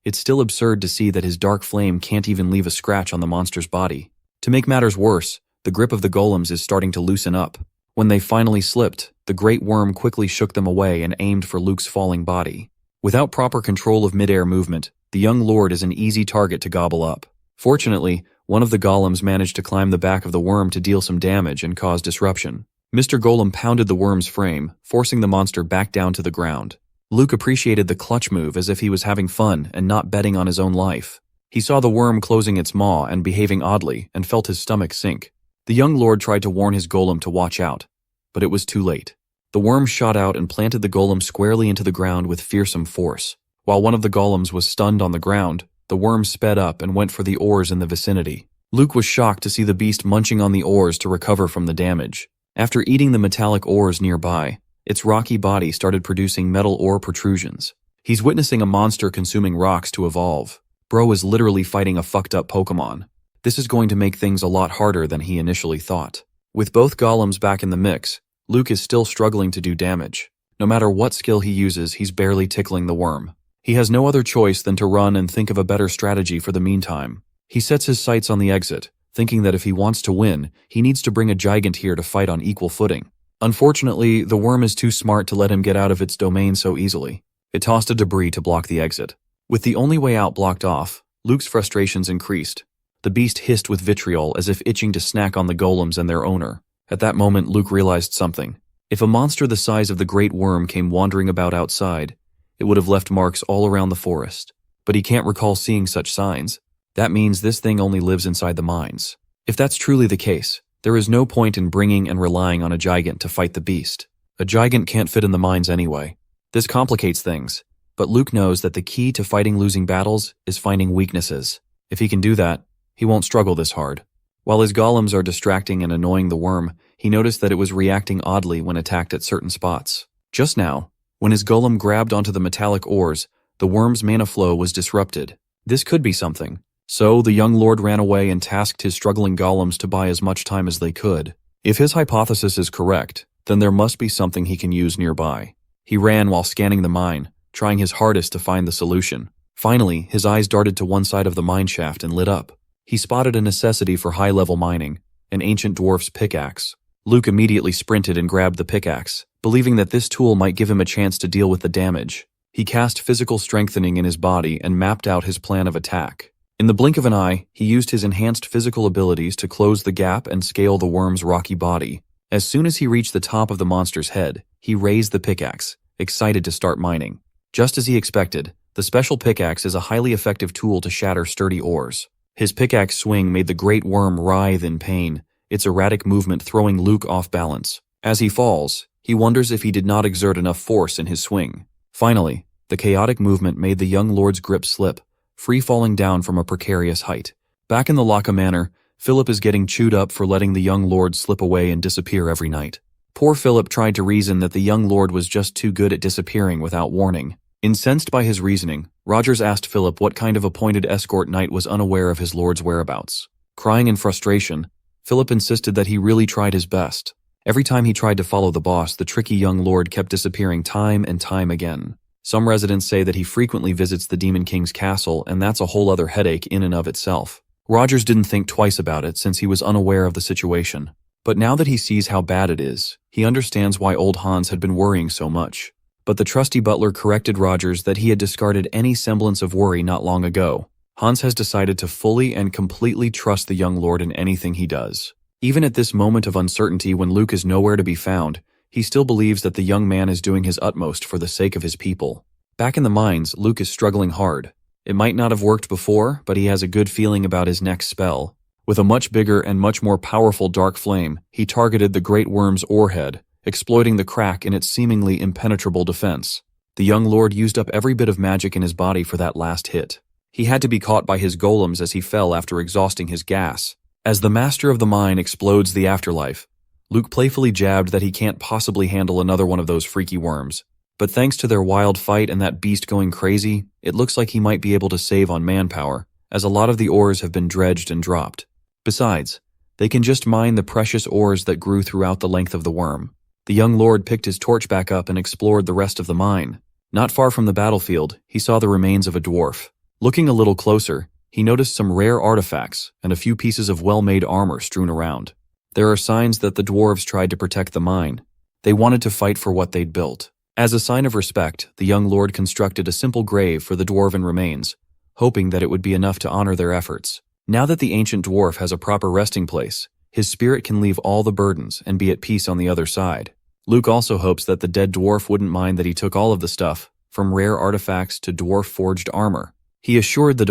it's still absurd to see that his dark flame can't even leave a scratch on the monster's body. To make matters worse, the grip of the golems is starting to loosen up. When they finally slipped, the great worm quickly shook them away and aimed for Luke's falling body. Without proper control of mid-air movement, the young lord is an easy target to gobble up. Fortunately, one of the golems managed to climb the back of the worm to deal some damage and cause disruption. Mr. Golem pounded the worm's frame, forcing the monster back down to the ground. Luke appreciated the clutch move as if he was having fun and not betting on his own life. He saw the worm closing its maw and behaving oddly and felt his stomach sink. The young lord tried to warn his golem to watch out, but it was too late. The worm shot out and planted the golem squarely into the ground with fearsome force. While one of the golems was stunned on the ground, the worm sped up and went for the ores in the vicinity. Luke was shocked to see the beast munching on the ores to recover from the damage. After eating the metallic ores nearby, its rocky body started producing metal ore protrusions. He's witnessing a monster consuming rocks to evolve. Bro is literally fighting a fucked up Pokemon. This is going to make things a lot harder than he initially thought. With both golems back in the mix, Luke is still struggling to do damage. No matter what skill he uses, he's barely tickling the worm. He has no other choice than to run and think of a better strategy for the meantime. He sets his sights on the exit, thinking that if he wants to win, he needs to bring a gigant here to fight on equal footing. Unfortunately, the worm is too smart to let him get out of its domain so easily. It tossed a debris to block the exit. With the only way out blocked off, Luke's frustrations increased. The beast hissed with vitriol as if itching to snack on the golems and their owner. At that moment, Luke realized something. If a monster the size of the great worm came wandering about outside, it would have left marks all around the forest. But he can't recall seeing such signs. That means this thing only lives inside the mines. If that's truly the case, there is no point in bringing and relying on a gigant to fight the beast. A gigant can't fit in the mines anyway. This complicates things, but Luke knows that the key to fighting losing battles is finding weaknesses. If he can do that, he won't struggle this hard. While his golems are distracting and annoying the worm, he noticed that it was reacting oddly when attacked at certain spots. Just now, when his golem grabbed onto the metallic ores, the worm's mana flow was disrupted. This could be something. So, the young lord ran away and tasked his struggling golems to buy as much time as they could. If his hypothesis is correct, then there must be something he can use nearby. He ran while scanning the mine, trying his hardest to find the solution. Finally, his eyes darted to one side of the mine shaft and lit up. He spotted a necessity for high-level mining, an ancient dwarf's pickaxe. Luke immediately sprinted and grabbed the pickaxe, believing that this tool might give him a chance to deal with the damage. He cast physical strengthening in his body and mapped out his plan of attack. In the blink of an eye, he used his enhanced physical abilities to close the gap and scale the worm's rocky body. As soon as he reached the top of the monster's head, he raised the pickaxe, excited to start mining. Just as he expected, the special pickaxe is a highly effective tool to shatter sturdy ores. His pickaxe swing made the great worm writhe in pain, its erratic movement throwing Luke off balance. As he falls, he wonders if he did not exert enough force in his swing. Finally, the chaotic movement made the young lord's grip slip, free falling down from a precarious height. Back in the Laka Manor, Philip is getting chewed up for letting the young lord slip away and disappear every night. Poor Philip tried to reason that the young lord was just too good at disappearing without warning. Incensed by his reasoning, Rogers asked Philip what kind of appointed escort knight was unaware of his lord's whereabouts. Crying in frustration, Philip insisted that he really tried his best. Every time he tried to follow the boss, the tricky young lord kept disappearing time and time again. Some residents say that he frequently visits the Demon King's castle, and that's a whole other headache in and of itself. Rogers didn't think twice about it since he was unaware of the situation. But now that he sees how bad it is, he understands why old Hans had been worrying so much. But the trusty butler corrected Rogers that he had discarded any semblance of worry not long ago. Hans has decided to fully and completely trust the young lord in anything he does. Even at this moment of uncertainty when Luke is nowhere to be found, he still believes that the young man is doing his utmost for the sake of his people. Back in the mines, Luke is struggling hard. It might not have worked before, but he has a good feeling about his next spell. With a much bigger and much more powerful dark flame, he targeted the great worm's ore head, exploiting the crack in its seemingly impenetrable defense. The young lord used up every bit of magic in his body for that last hit. He had to be caught by his golems as he fell after exhausting his gas. As the master of the mine explodes the afterlife, Luke playfully jabbed that he can't possibly handle another one of those freaky worms. But thanks to their wild fight and that beast going crazy, it looks like he might be able to save on manpower, as a lot of the ores have been dredged and dropped. Besides, they can just mine the precious ores that grew throughout the length of the worm. The young lord picked his torch back up and explored the rest of the mine. Not far from the battlefield, he saw the remains of a dwarf. Looking a little closer, he noticed some rare artifacts and a few pieces of well-made armor strewn around. There are signs that the dwarves tried to protect the mine. They wanted to fight for what they'd built. As a sign of respect, the young lord constructed a simple grave for the dwarven remains, hoping that it would be enough to honor their efforts. Now that the ancient dwarf has a proper resting place, his spirit can leave all the burdens and be at peace on the other side. Luke also hopes that the dead dwarf wouldn't mind that he took all of the stuff, from rare artifacts to dwarf-forged armor. He assured the